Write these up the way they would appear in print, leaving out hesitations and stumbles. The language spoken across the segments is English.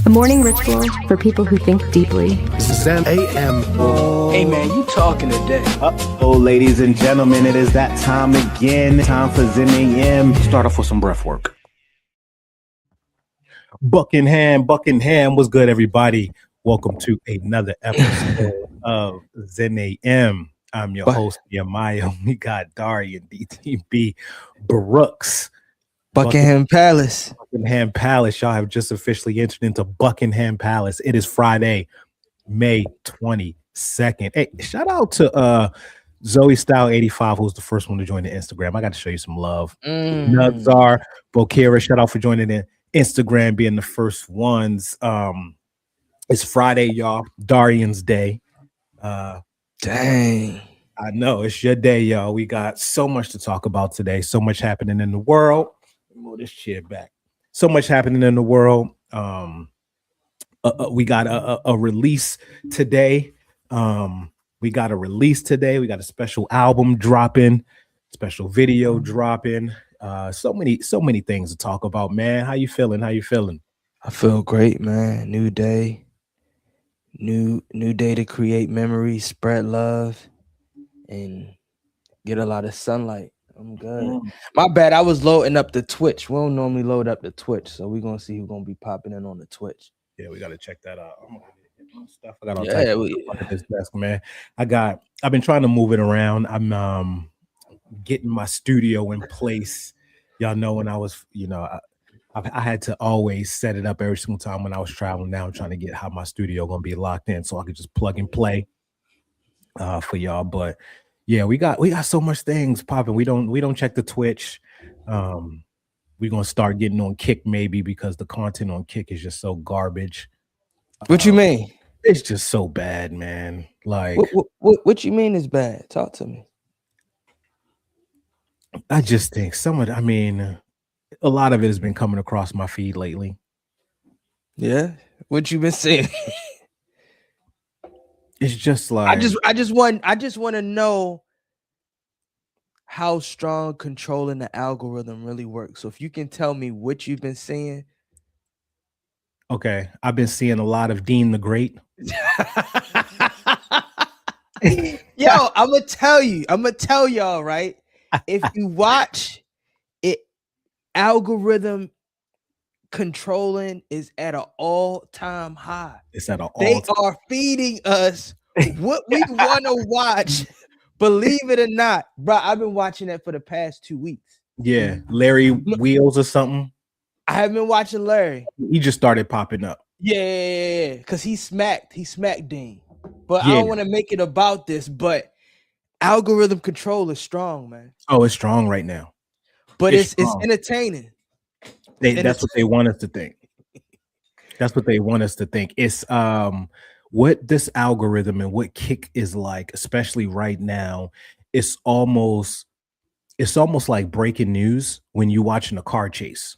A morning ritual for people who think deeply. Zen AM. Hey man, you talking today? Oh, ladies and gentlemen, it is that time again. Time for Zen AM. Start off with some breath work. Buckingham, what's good, everybody? Welcome to another episode of Zen AM. I'm your host, Nehemiah. We got Darian, DTB, Brooks. Buckingham Palace. Buckingham Palace. Y'all have just officially entered into Buckingham Palace. It is Friday, May 22nd. Hey, shout out to Zoe Style 85, who's the first one to join the Instagram. I got to show you some love. Nutzar, Bokira, shout out for joining the Instagram, being the first ones. It's Friday, y'all. Darian's day. Dang. I know it's your day, y'all. We got so much to talk about today. So much happening in the world. Move this chair back. So much happening in the world. We got a release today. We got a special album dropping, special video dropping. So many things to talk about, man. How you feeling? I feel great, man. New day. New day to create memories, spread love, and get a lot of sunlight. I'm good. My bad. I was loading up the Twitch. We don't normally load up the Twitch, so we're gonna see who's gonna be popping in on the Twitch. Yeah, we gotta check that out. I'm gonna get my stuff. I got all types of stuff at this desk, man. I've been trying to move it around. I'm getting my studio in place. Y'all know when I was, I had to always set it up every single time when I was traveling. Now I'm trying to get how my studio gonna be locked in so I could just plug and play for y'all. But yeah, we got so much things popping. We don't check the Twitch. We're gonna start getting on Kick maybe because the content on Kick is just so garbage. What you mean? It's just so bad, man. Like what you mean is bad? Talk to me. I just think a lot of it has been coming across my feed lately. Yeah. What you been saying? It's just like I just want to know how strong controlling the algorithm really works. So if you can tell me what you've been seeing. Okay, I've been seeing a lot of Dean the Great. Yo, I'm gonna tell y'all, right? If you watch it, algorithm controlling is at an all-time high. It's at an They are feeding us what we want to watch. Believe it or not, bro. I've been watching that for the past 2 weeks. Yeah, Larry Wheels or something. I haven't been watching Larry. He just started popping up. Yeah, because he smacked Dean. But I don't want to make it about this, but algorithm control is strong, man. Oh, it's strong right now. But it's entertaining. That's what they want us to think. That's what they want us to think. It's what this algorithm and what Kick is like, especially right now, it's almost like breaking news when you're watching a car chase.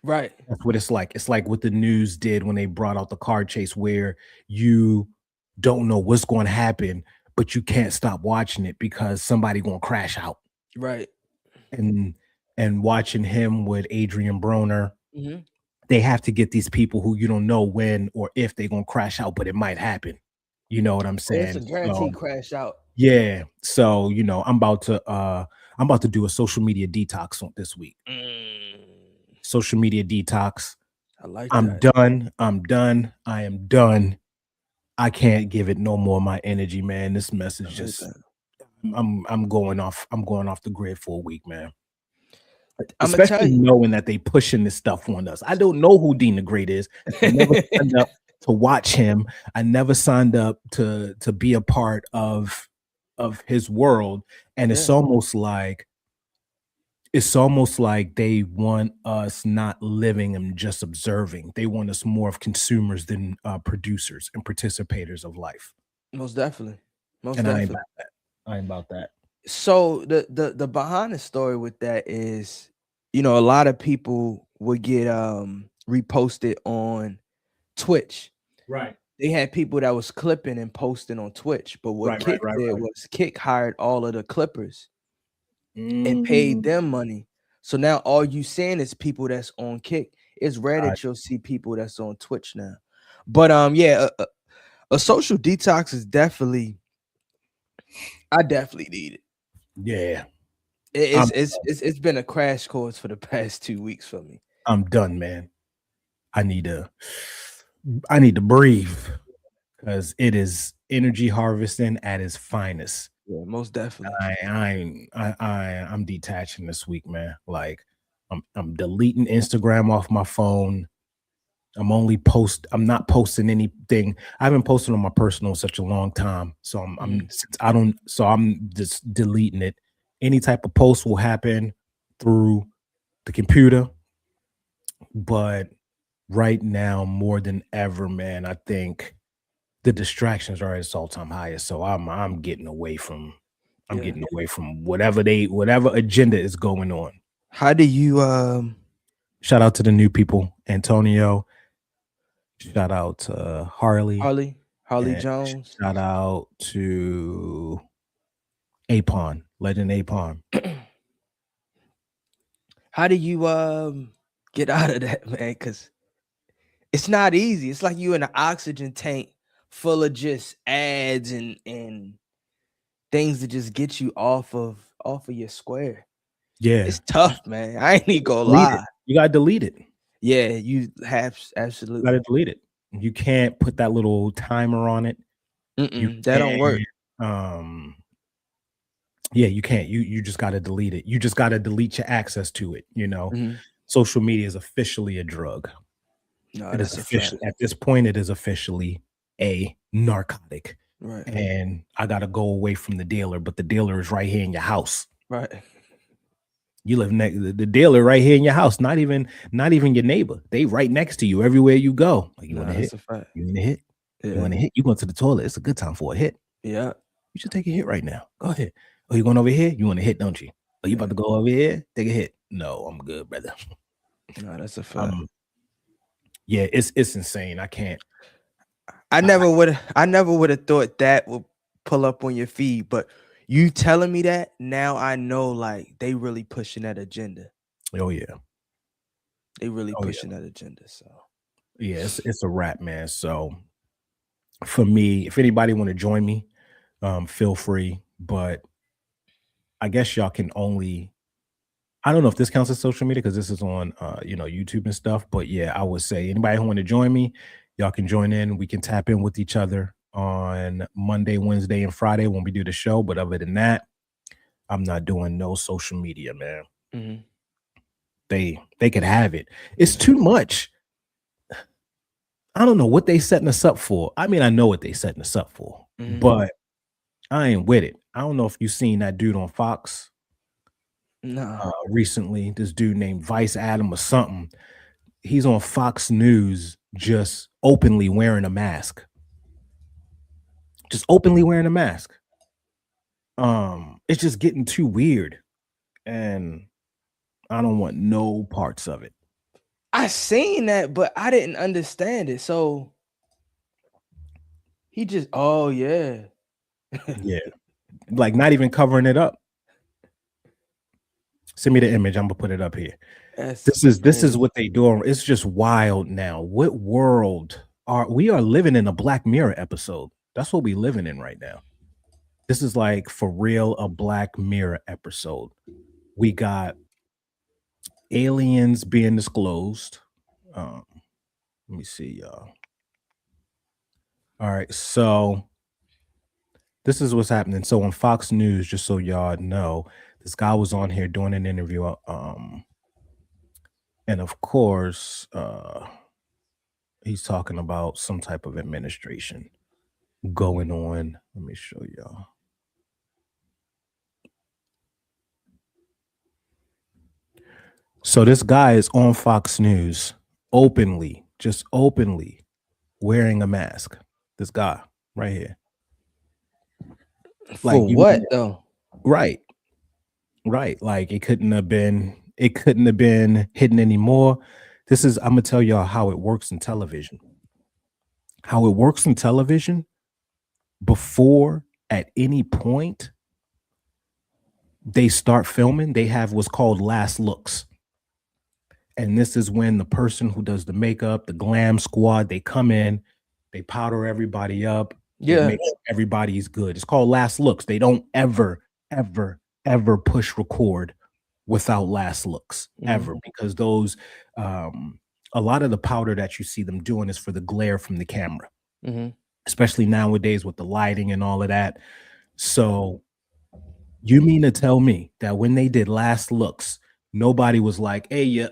Right. That's what it's like. It's like what the news did when they brought out the car chase, where you don't know what's going to happen, but you can't stop watching it because somebody going to crash out. Right. And watching him with Adrian Broner, they have to get these people who you don't know when or if they're going to crash out, but it might happen. You know what I'm saying? It's a guaranteed crash out. Yeah. So, I'm about to do a social media detox on this week. Social media detox. I like I'm done. I am done. I can't give it no more of my energy, man. This message just I'm going off the grid for a week, man. Especially knowing that they pushing this stuff on us. I don't know who Dean the Great is. I never signed up to watch him. I never signed up to be a part of his world. And it's almost like they want us not living and just observing. They want us more of consumers than producers and participators of life. Most definitely. I ain't about that. So the behind the story with that is, a lot of people would get reposted on Twitch. Right. They had people that was clipping and posting on Twitch, but what Kick did was Kick hired all of the clippers and paid them money. So now all you seeing is people that's on Kick. It's rare that you'll see people that's on Twitch now. But yeah, a social detox is definitely. I definitely need it. Yeah, it's been a crash course for the past 2 weeks for me. I'm done, man. I need to breathe because it is energy harvesting at its finest. Yeah, most definitely. I'm detaching this week, man. Like I'm deleting Instagram off my phone. I'm not posting anything. I haven't posted on my personal in such a long time. So I'm just deleting it. Any type of post will happen through the computer. But right now, more than ever, man, I think the distractions are at its all-time highest. So I'm getting away from whatever agenda is going on. How do you shout out to the new people, Antonio. Shout out to Harley Jones. Shout out to Apon, Legend Apon. How do you get out of that, man? Because it's not easy. It's like you in an oxygen tank full of just ads and things to just get you off of your square. Yeah, it's tough, man. I ain't even gonna lie. You gotta delete it. Yeah, you have absolutely gotta delete it. You can't put that little timer on it. That don't work. Yeah, you can't. You just gotta delete it. You just gotta delete your access to it. You know, social media is officially a drug. No, it is officially at this point. It is officially a narcotic. Right. And I gotta go away from the dealer, but the dealer is right here in your house. Right. You live next the dealer right here in your house. Not even your neighbor. They right next to you everywhere you go. Like you want to hit? You want to hit? Yeah. You want to hit? You going to the toilet? It's a good time for a hit. Yeah. You should take a hit right now. Go ahead. Oh, you going over here? You want to hit, don't you? Oh, you about to go over here? Take a hit. No, I'm good, brother. No, that's a fact. Yeah, it's insane. I can't. I never would have thought that would pull up on your feed, but you telling me that now I know like they really pushing that agenda. Oh yeah. They really pushing that agenda. So yeah, it's a wrap, man. So for me, if anybody want to join me, feel free. But I guess y'all can only, I don't know if this counts as social media because this is on YouTube and stuff. But yeah, I would say anybody who want to join me, y'all can join in. We can tap in with each other on Monday, Wednesday, and Friday when we do the show. But other than that, I'm not doing no social media, man. Mm-hmm. They could have it. It's too much. I don't know what they setting us up for. I mean, I know what they setting us up for, but I ain't with it. I don't know if you seen that dude on Fox. No. Recently, this dude named Vice Adam or something. He's on Fox News just openly wearing a mask. Just openly wearing a mask. It's just getting too weird. And I don't want no parts of it. I seen that, but I didn't understand it. So he just, oh yeah. Yeah. Like not even covering it up. Send me the image. I'm gonna put it up here. This is what they do. It's just wild now. What world we are living in? A Black Mirror episode. That's what we living in right now. This is like for real a Black Mirror episode. We got aliens being disclosed. Let me see, y'all. All right, so this is what's happening. So on Fox News, just so y'all know, this guy was on here doing an interview. And of course, he's talking about some type of administration going on. Let me show y'all. So this guy is on Fox News openly wearing a mask. This guy right here. For like what though? Right. Like it couldn't have been hidden anymore. I'm gonna tell y'all how it works in television. How it works in television, before at any point they start filming, they have what's called last looks. And this is when the person who does the makeup, the glam squad, they come in, they powder everybody up, they make sure everybody's good. It's called last looks. They don't ever push record without last looks ever, because those a lot of the powder that you see them doing is for the glare from the camera, especially nowadays with the lighting and all of that. So you mean to tell me that when they did last looks, nobody was like, hey,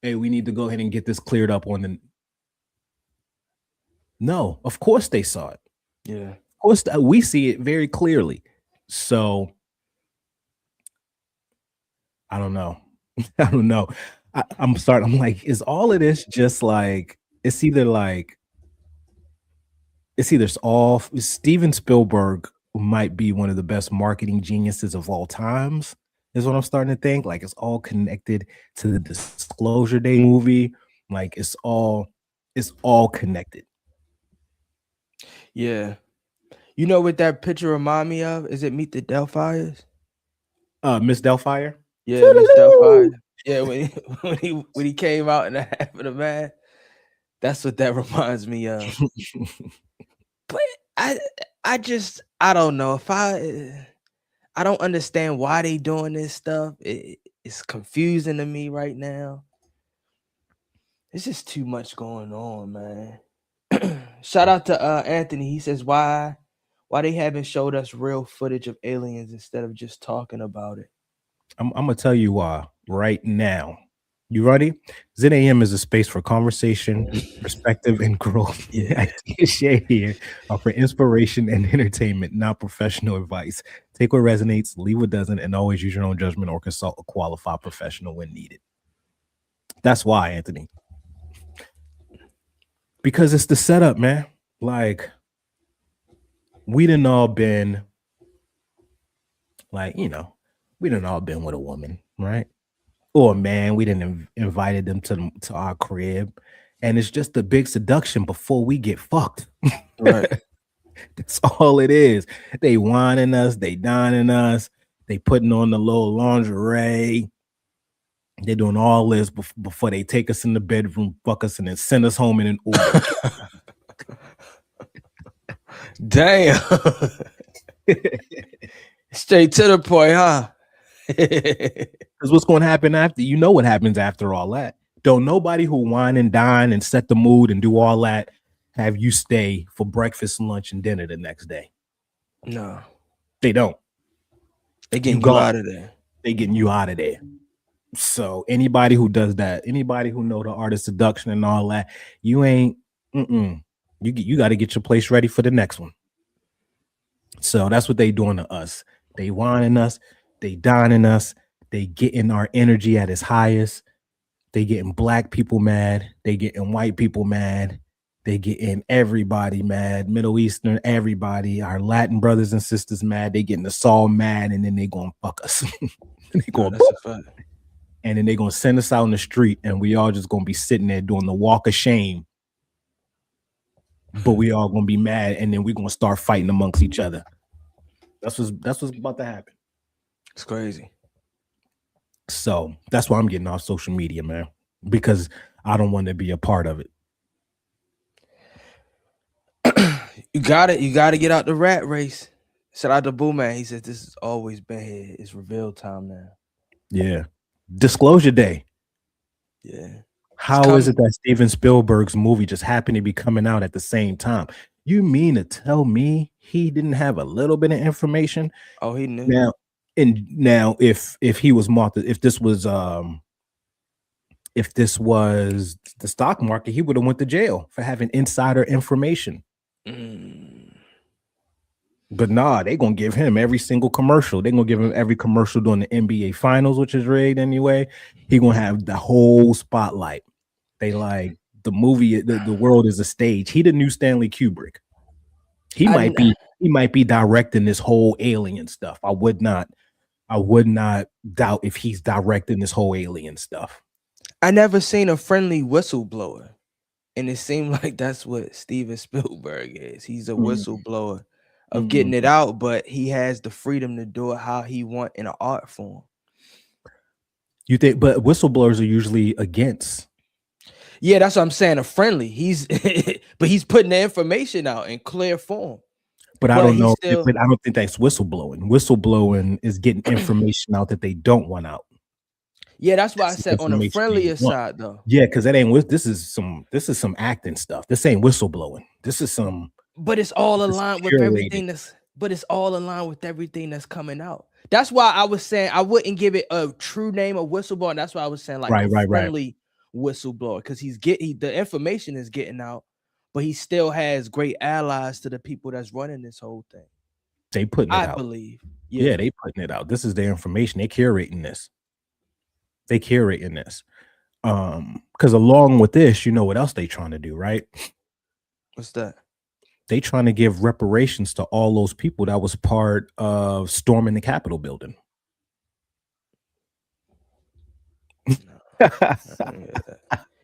hey, we need to go ahead and get this cleared up on the... No, of course they saw it. Yeah. Of course we see it very clearly. So I don't know. I don't know. I'm like, is all of this just like, it's either Steven Spielberg might be one of the best marketing geniuses of all times, is what I'm starting to think. Like, it's all connected to the Disclosure Day movie. Like, it's all connected. Yeah. You know what that picture remind me of? Is it Meet the Delphiers? Miss Delphire? Yeah, Miss Delphire. Yeah, when he came out in the half of the man, that's what that reminds me of. But I don't know if I don't understand why they doing this stuff. It's confusing to me right now. It's just too much going on, man. Shout out to Anthony. He says, why they haven't showed us real footage of aliens instead of just talking about it? I'm gonna tell you why right now. You ready? Zen AM is a space for conversation, perspective, and growth. Yeah. Ideas shared here are for inspiration and entertainment, not professional advice. Take what resonates, leave what doesn't, and always use your own judgment or consult a qualified professional when needed. That's why, Anthony. Because it's the setup, man. Like, we done all been, like, you know, we done all been with a woman, right? Or a man. We didn't invited them to our crib, and it's just a big seduction before we get fucked. Right. That's all it is. They whining us, they dining us, they putting on the little lingerie. They're doing all this before they take us in the bedroom, fuck us, and then send us home in an Uber. Damn. Straight to the point, huh? Because what's going to happen after? You know what happens after all that. Don't nobody who wine and dine and set the mood and do all that have you stay for breakfast, lunch, and dinner the next day. No. They don't. They getting you out of there. They getting you out of there. So anybody who does that, anybody who know the art of seduction and all that, you ain't, you got to get your place ready for the next one. So that's what they doing to us. They whining us, they dining us, they getting our energy at its highest. They getting black people mad, they getting white people mad, they getting everybody mad, Middle Eastern, everybody, our Latin brothers and sisters mad. They getting us all mad, and then they gonna fuck us. They going, and then they gonna send us out in the street, and we all just gonna be sitting there doing the walk of shame. But we all gonna be mad, and then we gonna start fighting amongst each other. That's what's about to happen. It's crazy. So that's why I'm getting off social media, man, because I don't want to be a part of it. You got to get out the rat race. Shout out to Boo Man. He says this has always been here. It's reveal time now. Yeah. Disclosure Day. Yeah. How is it that Steven Spielberg's movie just happened to be coming out at the same time? You mean to tell me he didn't have a little bit of information? Oh, he knew. Now, if he was marked, if this was the stock market, he would have went to jail for having insider information. But nah, they gonna give him every single commercial. They gonna give him every commercial during the NBA Finals, which is rigged anyway. He gonna have the whole spotlight. They like the movie. The world is a stage. He the new Stanley Kubrick. He might be directing this whole alien stuff. I would not doubt if he's directing this whole alien stuff. I never seen a friendly whistleblower, and it seemed like that's what Steven Spielberg is. He's a whistleblower of getting it out, but he has the freedom to do it how he want in an art form. You think, but whistleblowers are usually against. Yeah, that's what I'm saying. A friendly. He's but he's putting the information out in clear form. But I don't know. But I don't think that's whistleblowing. Whistleblowing is getting information out that they don't want out. Yeah, that's why I said on the friendlier side, though. Yeah, because that ain't this is some acting stuff. This ain't whistleblowing. This is some. But it's all aligned with everything that's coming out. That's why I was saying I wouldn't give it a true name of whistleblower. And that's why I was saying like friendly whistleblower, because the information is getting out, but he still has great allies to the people that's running this whole thing. They putting it out. I believe. Yeah, they putting it out. This is their information. They curating this. Because along with this, you know what else they trying to do, right? What's that? They trying to give reparations to all those people that was part of storming the Capitol building. You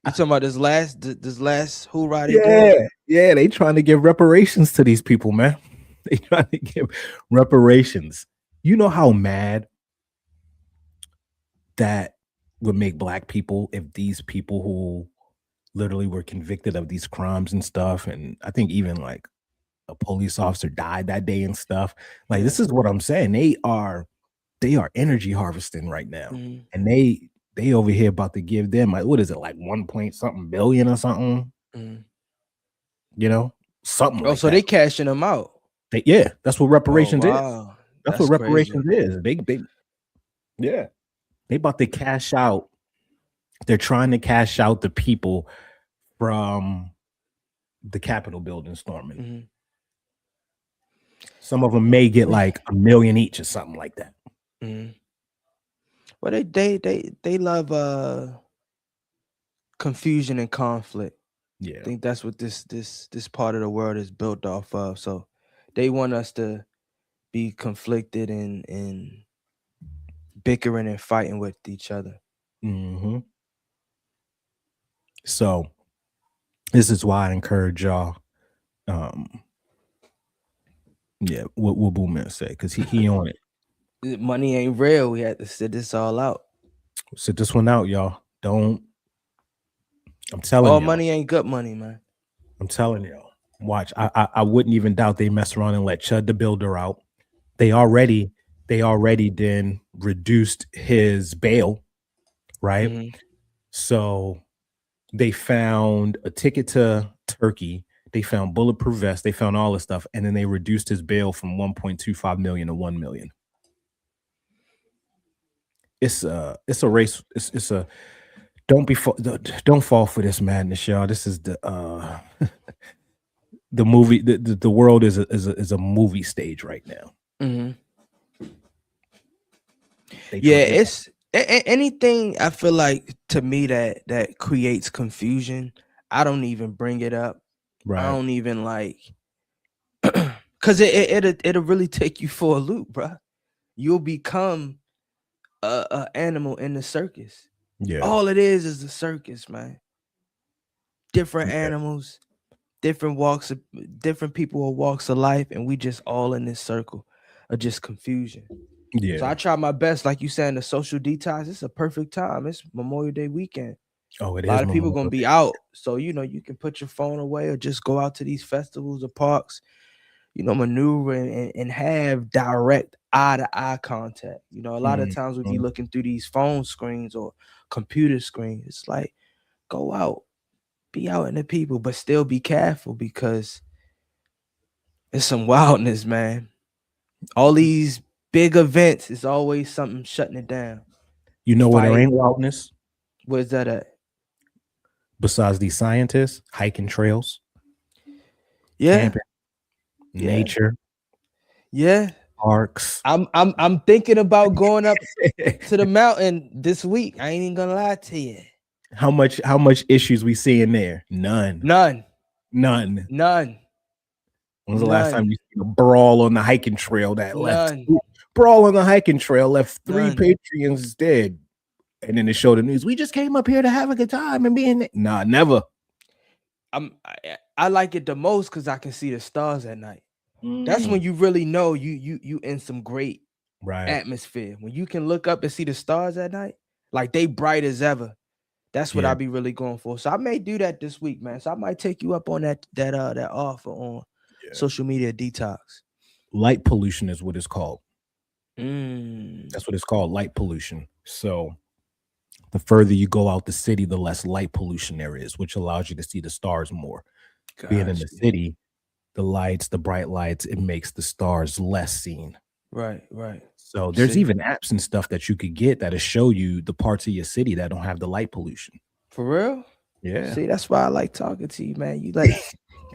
talking about this last hoorah they did? Yeah, they trying to give reparations to these people, man. They trying to give reparations. You know how mad that would make black people if these people who literally were convicted of these crimes and stuff, and I think even like a police officer died that day and stuff. Like, this is what I'm saying. They are energy harvesting right now, and they over here about to give them like, what is it, like 1 point something billion or something? You know, something. Oh, like so that. They cashing them out. That's what reparations is. That's what reparations is. They about to cash out. They're trying to cash out the people from the Capitol building storming. Some of them may get like $1 million each or something like that. Well, they love confusion and conflict. Yeah, I think that's what this part of the world is built off of. So they want us to be conflicted and bickering and fighting with each other. So this is why I encourage y'all. What Boomman say, because he on it. Money ain't real. We had to sit this all out. Sit this one out, y'all. I'm telling you. Money ain't good money, man. I'm telling y'all. Watch. I wouldn't even doubt they mess around and let Chud the Builder out. They already then reduced his bail, right? So they found a ticket to Turkey. They found bulletproof vests. They found all this stuff, and then they reduced his bail from 1.25 million to 1 million. It's a race. It's a don't fall for this madness, y'all. This is the the movie. The world is a movie stage right now. It's anything. I feel like to me that creates confusion, I don't even bring it up. Right. I don't even because it'll really take you for a loop, bro. You'll become a animal in the circus. Yeah. All it is the circus, man. Different animals, different walks, different people or walks of life, and we just all in this circle of just confusion. Yeah. So I try my best, like you said, in the social detox. It's a perfect time. It's Memorial Day weekend. Oh, it is. A lot of people gonna be out, so you can put your phone away or just go out to these festivals or parks, maneuver and have direct eye-to-eye contact. A lot of times we be looking through these phone screens or computer screens. It's like, go out, be out in the people, but still be careful because it's some wildness, man. All these big events, it's always something shutting it down. You know where there ain't wildness? Where's that at? Besides these scientists, hiking trails, camping, nature, parks. I'm thinking about going up to the mountain this week. I ain't even gonna lie to you. How much issues we seeing there? None. None. When's the last time you seen a brawl on the hiking trail that left? Brawl on the hiking trail left 3 Patriots dead. And then they show the news. We just came up here to have a good time and be in it. Nah, never. I like it the most because I can see the stars at night. That's when you really know you in some great atmosphere. When you can look up and see the stars at night, Like they bright as ever. That's what I be really going for. So I may do that this week, man. So I might take you up on that offer on social media detox. Light pollution is what it's called. Mm. That's what it's called, light pollution. So the further you go out the city, the less light pollution there is, which allows you to see the stars more. Being in the city, the lights, the bright lights, it makes the stars less seen. Right. So there's even apps and stuff that you could get that'll show you the parts of your city that don't have the light pollution. For real? Yeah. See, that's why I like talking to you, man. You like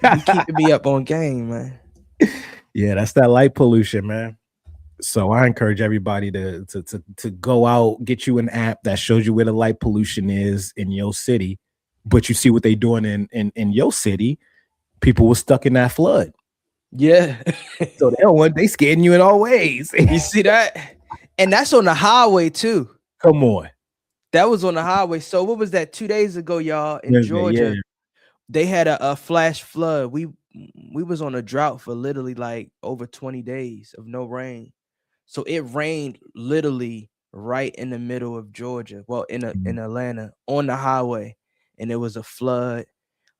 you keeping me up on game, man. Yeah, that's that light pollution, man. So I encourage everybody to go out, get you an app that shows you where the light pollution is in your city. But you see what they doing in your city. People were stuck in that flood. Yeah. So they scaring you in all ways. You see that? And that's on the highway too. Come on. That was on the highway. So what was that 2 days ago, y'all, in Georgia? Yeah. They had a flash flood. We was on a drought for literally like over 20 days of no rain. So it rained literally right in the middle of Georgia. Well, in Atlanta on the highway, and it was a flood.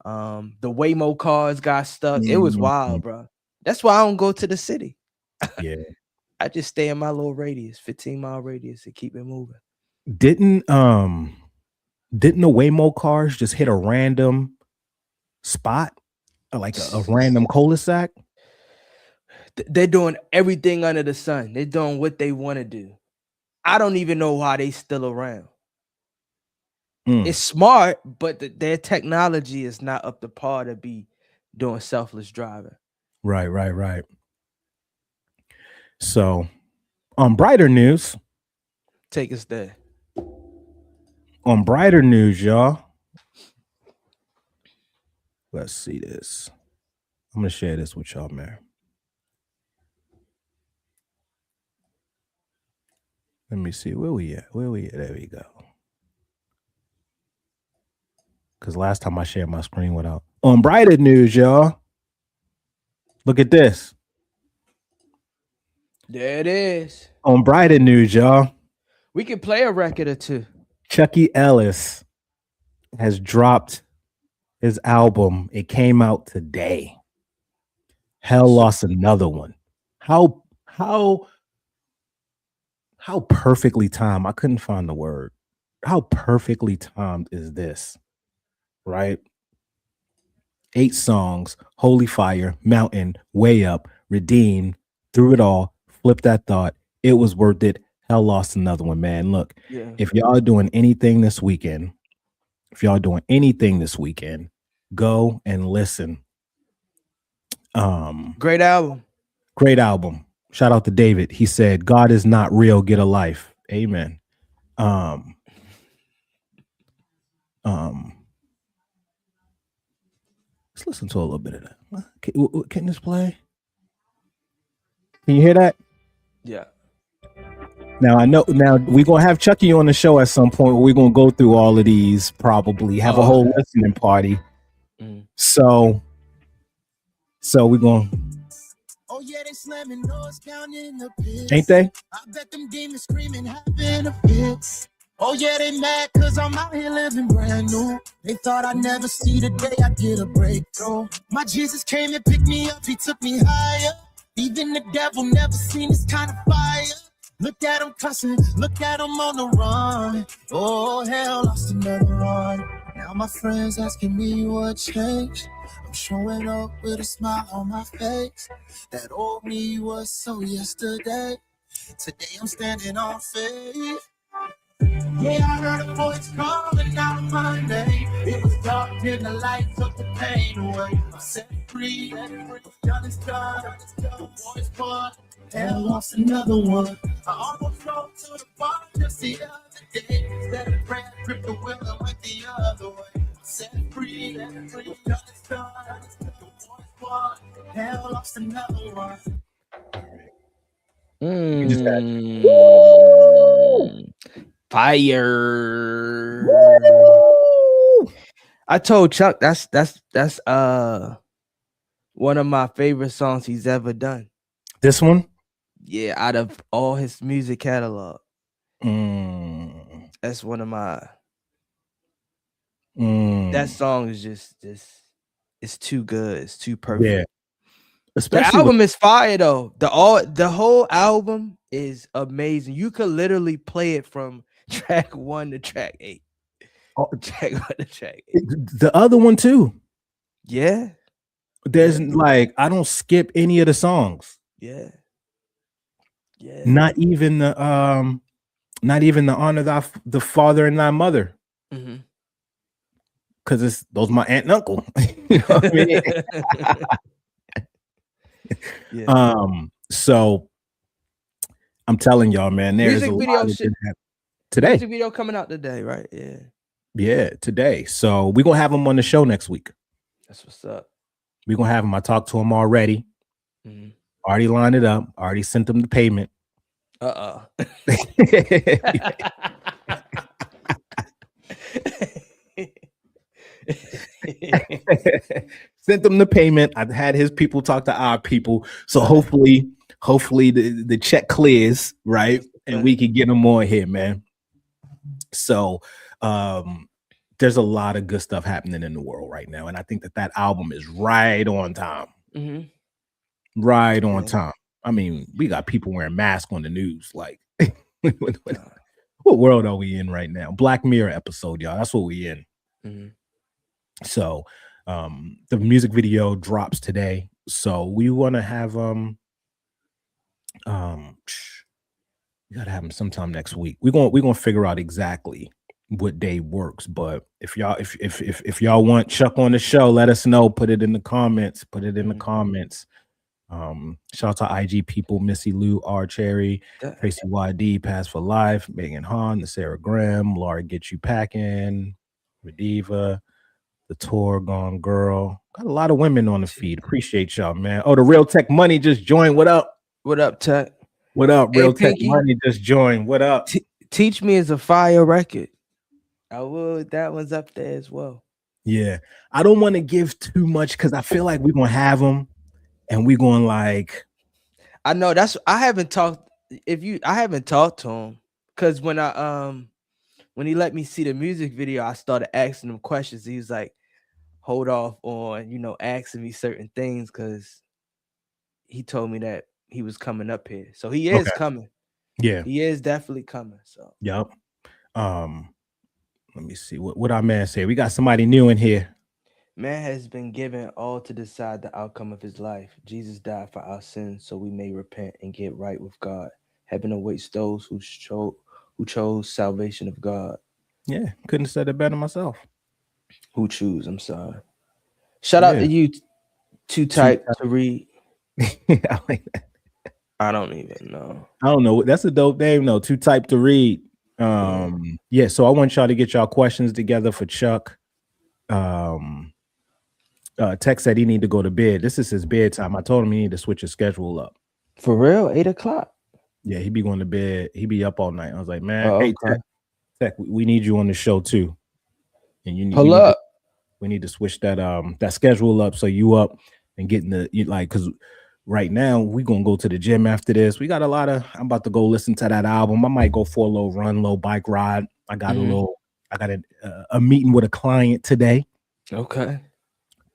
The Waymo cars got stuck. It was wild, bro. That's why I don't go to the city. Yeah. I just stay in my little radius, 15-mile radius, and keep it moving. Didn't the Waymo cars just hit a random spot, like a random cul-de-sac? They're doing everything under the sun. They're doing what they want to do. I don't even know why they still around. It's smart, but their technology is not up to par to be doing selfless driving. Right. So, on brighter news, take us there. On brighter news, y'all. Let's see this. I'm gonna share this with y'all, man. Let me see where we at. There we go. Because last time I shared my screen without. On brighter news, y'all. Look at this. There it is. On brighter news, y'all. We can play a record or two. Chucky Ellis has dropped his album. It came out today. Hell Lost Another One. How perfectly timed. I couldn't find the word. How perfectly timed is this? Right? 8 songs: Holy Fire, Mountain, Way Up, Redeemed, Through It All, Flip That Thought, It Was Worth It, Hell Lost Another One. Man, look, if y'all are doing anything this weekend, go and listen. Great album. Shout out to David. He said, God is not real, get a life. Amen. Let's listen to a little bit of that. Can this play? Can you hear that? Yeah. Now we're gonna have Chucky on the show at some point. We're gonna go through all of these, probably have a whole listening party. So we're gonna. Oh yeah, they slamming doors down in the pit. Ain't they? I bet them demons screaming, having a fit. Oh yeah, they mad cause I'm out here living brand new. They thought I'd never see the day I get a breakthrough. My Jesus came and picked me up, he took me higher. Even the devil never seen this kind of fire. Look at him cussing, look at him on the run. Oh, hell, lost another one. Now my friends asking me what changed. I'm showing up with a smile on my face. That old me was so yesterday. Today I'm standing on faith. Yeah, I heard a voice calling out my name. It was dark till the light took the pain away. I'm set free, done is done. The voice part, hell lost another one. I almost drove to the bar just the other day. Instead of praying, gripped the wheel and went the other way. I'm set free, done is done. The voice part, hell lost another one. You just got fire. I told Chuck that's one of my favorite songs he's ever done. This one? Yeah, out of all his music catalog. That's one of my. That song is just it's too good. It's too perfect. Yeah. Especially the album is fire though. The whole album is amazing. You could literally play it from track 1 to track 8. Track 1 to track 8. The other one too. Yeah. There's like I don't skip any of the songs. Yeah. Yeah. Not even the honor the father and thy mother. Mm-hmm. Cause those my aunt and uncle. You know what I mean? Yeah. So I'm telling y'all, man, there's music a video lot today. Music video coming out today, right? Yeah. Yeah, today. So we're gonna have him on the show next week. That's what's up. We're gonna have him. I talked to him already. Mm-hmm. Already lined it up. Already sent him the payment. Sent them the payment. I've had his people talk to our people. So hopefully the check clears, right? And we can get him on here, man. So there's a lot of good stuff happening in the world right now. And I think that album is right on time. Mm-hmm. Right on time. I mean, we got people wearing masks on the news. Like, what world are we in right now? Black Mirror episode, y'all. That's what we in. Mm-hmm. So the music video drops today. So we want to have we gotta have them sometime next week. We're gonna figure out exactly what day works. But if y'all want Chuck on the show, let us know. Put it in the comments. Shout out to IG people, Missy Lou, R Cherry, Tracy YD, Pass for Life, Megan Hahn, the Sarah Graham, Laura Get You Packing, Rediva, the Tour Gone Girl. Got a lot of women on the feed. Appreciate y'all, man. Oh, the Real Tech Money just joined. What up? What up, Tech? What up? Real Tech Pinky. Money just joined. What up? Teach Me is a fire record. I will. That one's up there as well. Yeah. I don't want to give too much because I feel like we're going to have them and we're going like. I know I haven't talked to him because when he let me see the music video, I started asking him questions. He was like, hold off on, asking me certain things because he told me that he was coming up here. So he is coming. Yeah. He is definitely coming. So yep. Let me see what our man say. We got somebody new in here. Man has been given all to decide the outcome of his life. Jesus died for our sins so we may repent and get right with God. Heaven awaits those who chose salvation of God. Yeah, couldn't have said it better myself. Who choose? I'm sorry. Shout out to you, too type to read. I like that. I don't even know. I don't know. That's a dope name, though. Too type to read. Yeah. So I want y'all to get y'all questions together for Chuck. Tech said he need to go to bed. This is his bedtime. I told him he need to switch his schedule up. For real? 8:00? Yeah, he be going to bed. He be up all night. I was like, man, hey, Tech, we need you on the show too. And you need pull up. We need to switch that schedule up so you up and getting because right now we gonna go to the gym after this. We got I'm about to go listen to that album. I might go for a little run, little bike ride. I got a meeting with a client today. Okay.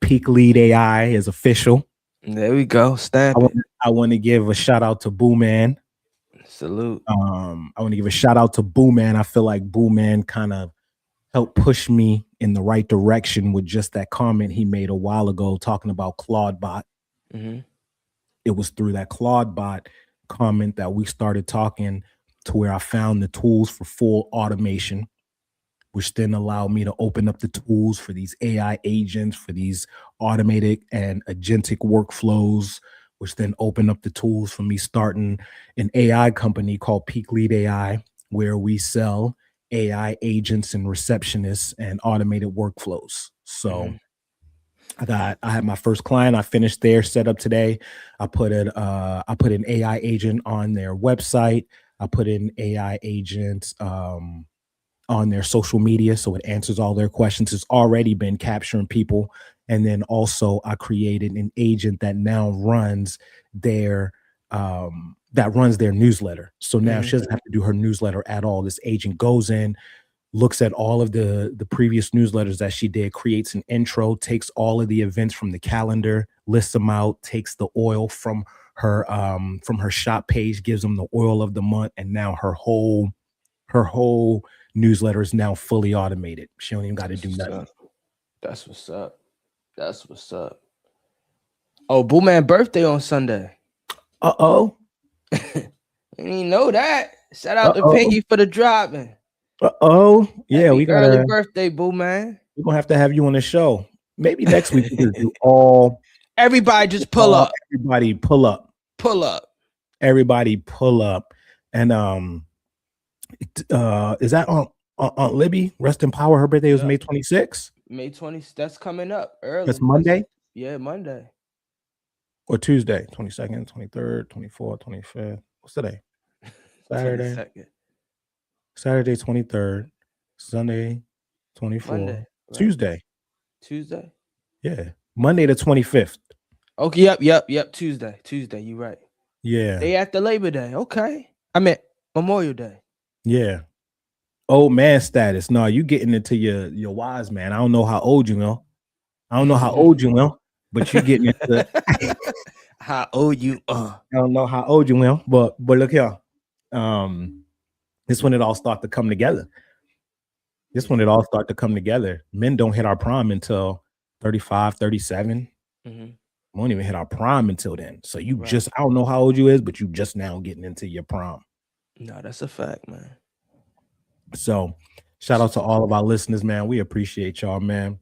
Peak Lead AI is official. There we go. I want to give a shout out to Boo Man. Salute. I want to give a shout out to Boo Man. I feel like Boo Man kind of helped push me in the right direction with just that comment he made a while ago talking about Claude Bot. Mm-hmm. It was through that Claude Bot comment that we started talking to where I found the tools for full automation, which then allowed me to open up the tools for these AI agents, for these automated and agentic workflows, which then opened up the tools for me starting an AI company called Peak Lead AI, where we sell AI agents and receptionists and automated workflows. So I had my first client. I finished their setup today. I put an AI agent on their website. I put in AI agents on their social media, so it answers all their questions. It's already been capturing people. And then also I created an agent that now runs their newsletter. So now she doesn't have to do her newsletter at all. This agent goes in, looks at all of the previous newsletters that she did, creates an intro, takes all of the events from the calendar, lists them out, takes the oil from her shop page, gives them the oil of the month, and now her whole newsletter is now fully automated. She don't even got to do nothing. That's what's up. That's what's up. Oh, Boo Man birthday on Sunday. Uh-oh. You didn't know that. Shout out to Piggy for the dropping. Uh-oh. Yeah, Happy we got early birthday, Boo Man. We're gonna have to have you on the show. Maybe next week we can do all. Everybody just pull up. Everybody pull up. Pull up. Everybody pull up. And is that Aunt Libby? Rest in power. Her birthday was May 26th. May 20th. That's coming up early. That's Monday. Yeah, Monday. Or Tuesday. 22nd, 23rd, 24th, 25th. What's today? Saturday. 22nd. Saturday 23rd. Sunday 24th. Monday, right? Tuesday. Yeah. Monday the 25th. Okay, yep. Tuesday. You right. Yeah. Day after Labor Day. Okay. I meant Memorial Day. Yeah. Old man status. No, you getting into your wise man. I don't know how old you are. But you getting into how old you are. I don't know how old you are, but look here. This when it all start to come together. Men don't hit our prime until 35, 37. Mm-hmm. We won't even hit our prime until then. So you I don't know how old you is, but you just now getting into your prime. No, that's a fact, man. So shout out to all of our listeners, man. We appreciate y'all, man.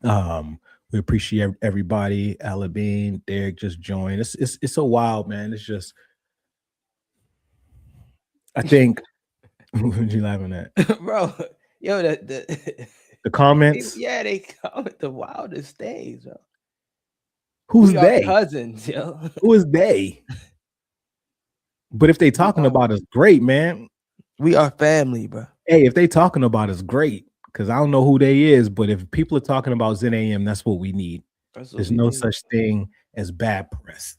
We appreciate everybody. Alabine, Derek just joined. It's so wild, man. It's just, I think. What you laughing at, bro? Yo, the comments. Yeah, they comment the wildest things, bro. Who's they? Cousins, yo. Who is they? But if they talking about us, great, man. We are family, bro. Hey, if they talking about us, great. Because I don't know who they is, but if people are talking about Zen AM, that's what we need. There's no such thing as bad press.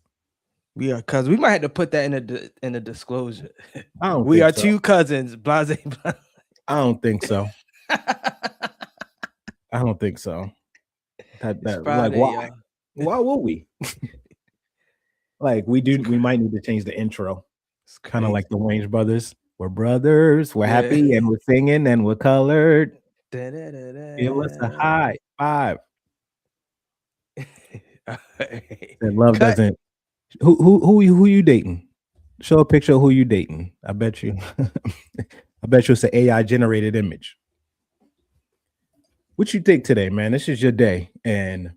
We are cousins. We might have to put that in a disclosure. We are two cousins. Blase. I don't think so. I don't think so. That Friday, like why? Why will we? Like we might need to change the intro. It's kind of like the Wayans brothers. We're brothers. We're happy and we're singing and we're colored. Give us a high five. And love doesn't. Who you dating? Show a picture of who you dating. I bet you it's an AI generated image. What you think today, man? This is your day, and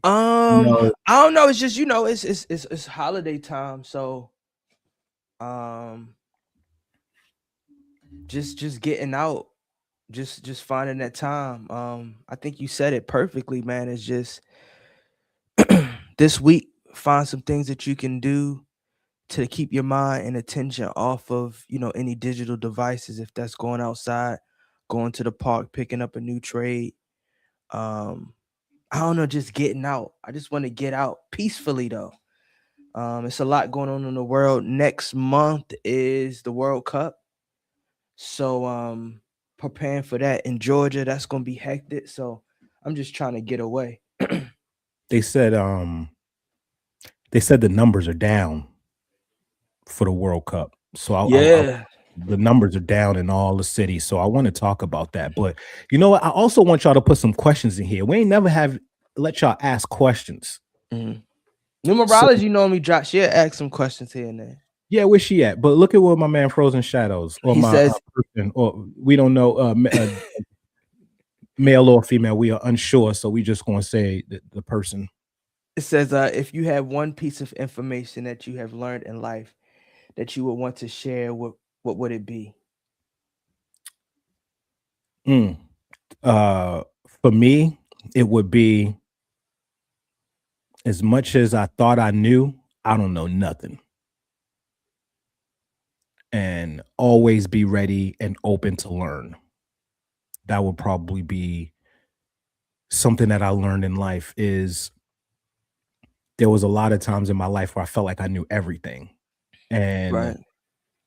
I don't know. It's just it's holiday time, so just getting out, just finding that time. I think you said it perfectly, man. It's just this week, find some things that you can do to keep your mind and attention off of any digital devices. If that's going outside, going to the park, picking up a new trade. I don't know, just getting out. I just want to get out peacefully though. It's a lot going on in the world. Next month is the World Cup. So preparing for that in Georgia, that's gonna be hectic. So I'm just trying to get away. They said the numbers are down for the World Cup. So the numbers are down in all the cities. So I want to talk about that. But you know what? I also want y'all to put some questions in here. We ain't never let y'all ask questions. Numerology normally drops. She'll ask some questions here and there. Yeah, where's she at? But look at what my man Frozen Shadows or he my says, person, or we don't know male or female. We are unsure. So we just gonna say the person. It says, if you have one piece of information that you have learned in life that you would want to share, what would it be? For me, it would be, as much as I thought I knew, I don't know nothing. And always be ready and open to learn. That would probably be something that I learned in life. Is there was a lot of times in my life where I felt like I knew everything. And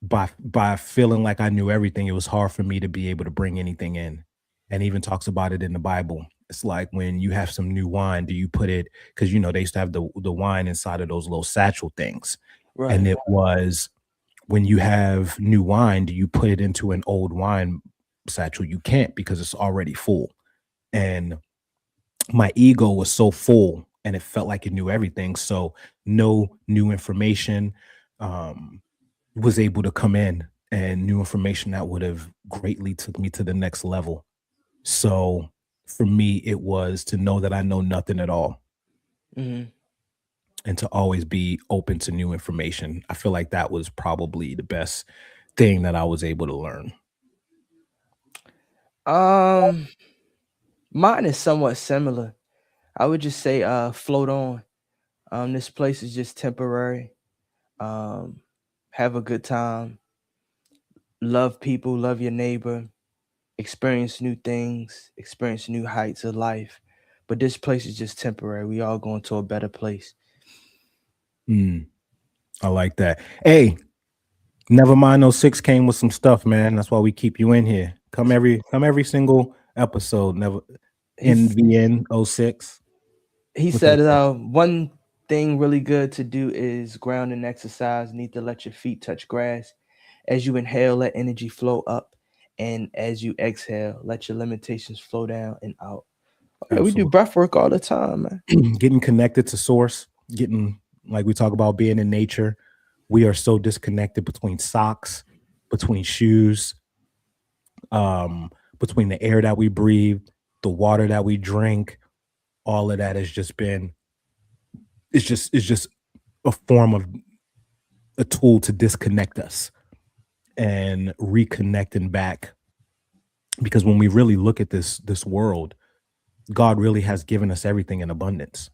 by feeling like I knew everything, it was hard for me to be able to bring anything in. And even talks about it in the Bible. It's like when you have some new wine, do you put it, because they used to have the wine inside of those little satchel things. Right. And it was, when you have new wine, do you put it into an old wine satchel? You can't, because it's already full. And my ego was so full and it felt like it knew everything. So no new information was able to come in, and new information that would have greatly took me to the next level. So for me, it was to know that I know nothing at all, Mhm. and to always be open to new information. I feel like that was probably the best thing that I was able to learn. Mine is somewhat similar. I would just say float on. This place is just temporary. Have a good time. Love people, love your neighbor, experience new things, experience new heights of life. But this place is just temporary. We all going to a better place. I like that. Hey, never mind, those 6 came with some stuff, man. That's why we keep you in here. Come every single episode. Never NVN 06. He What said they- one thing really good to do is grounding exercise. Need to let your feet touch grass. As you inhale, let energy flow up. And as you exhale, let your limitations flow down and out. Okay, we do breath work all the time, man. Getting connected to source, getting, like we talk about being in nature. We are so disconnected between socks, between shoes, between the air that we breathe, the water that we drink. All of that has just been, it's just a form of a tool to disconnect us and reconnecting back. Because when we really look at this world, God really has given us everything in abundance.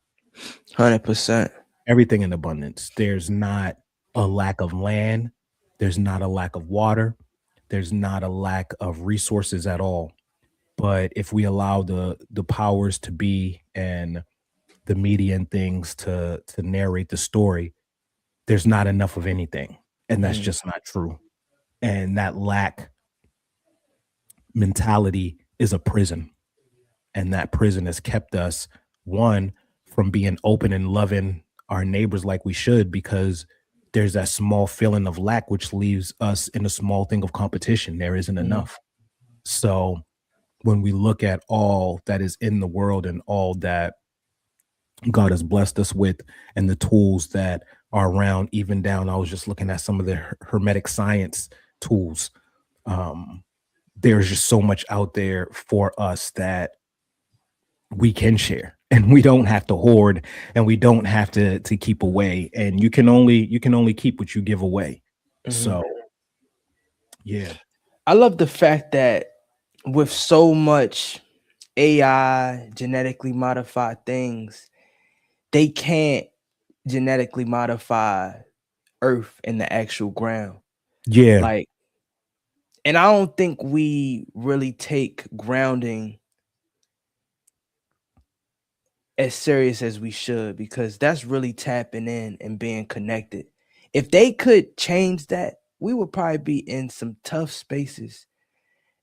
100%. Everything in abundance. There's not a lack of land. There's not a lack of water. There's not a lack of resources at all. But if we allow the powers to be and the media and things to narrate the story, there's not enough of anything. And that's just not true. And that lack mentality is a prison. And that prison has kept us, one, from being open and loving our neighbors like we should, because there's that small feeling of lack, which leaves us in a small thing of competition. There isn't enough. So when we look at all that is in the world and all that God has blessed us with, and the tools that are around, even down, I was just looking at some of the hermetic science tools. There's just so much out there for us that we can share, and we don't have to hoard, and we don't have to keep away. And you can only keep what you give away. So yeah. I love the fact that with so much AI, genetically modified things, they can't genetically modify earth and the actual ground. Yeah. Like, and I don't think we really take grounding as serious as we should, because that's really tapping in and being connected. If they could change that, we would probably be in some tough spaces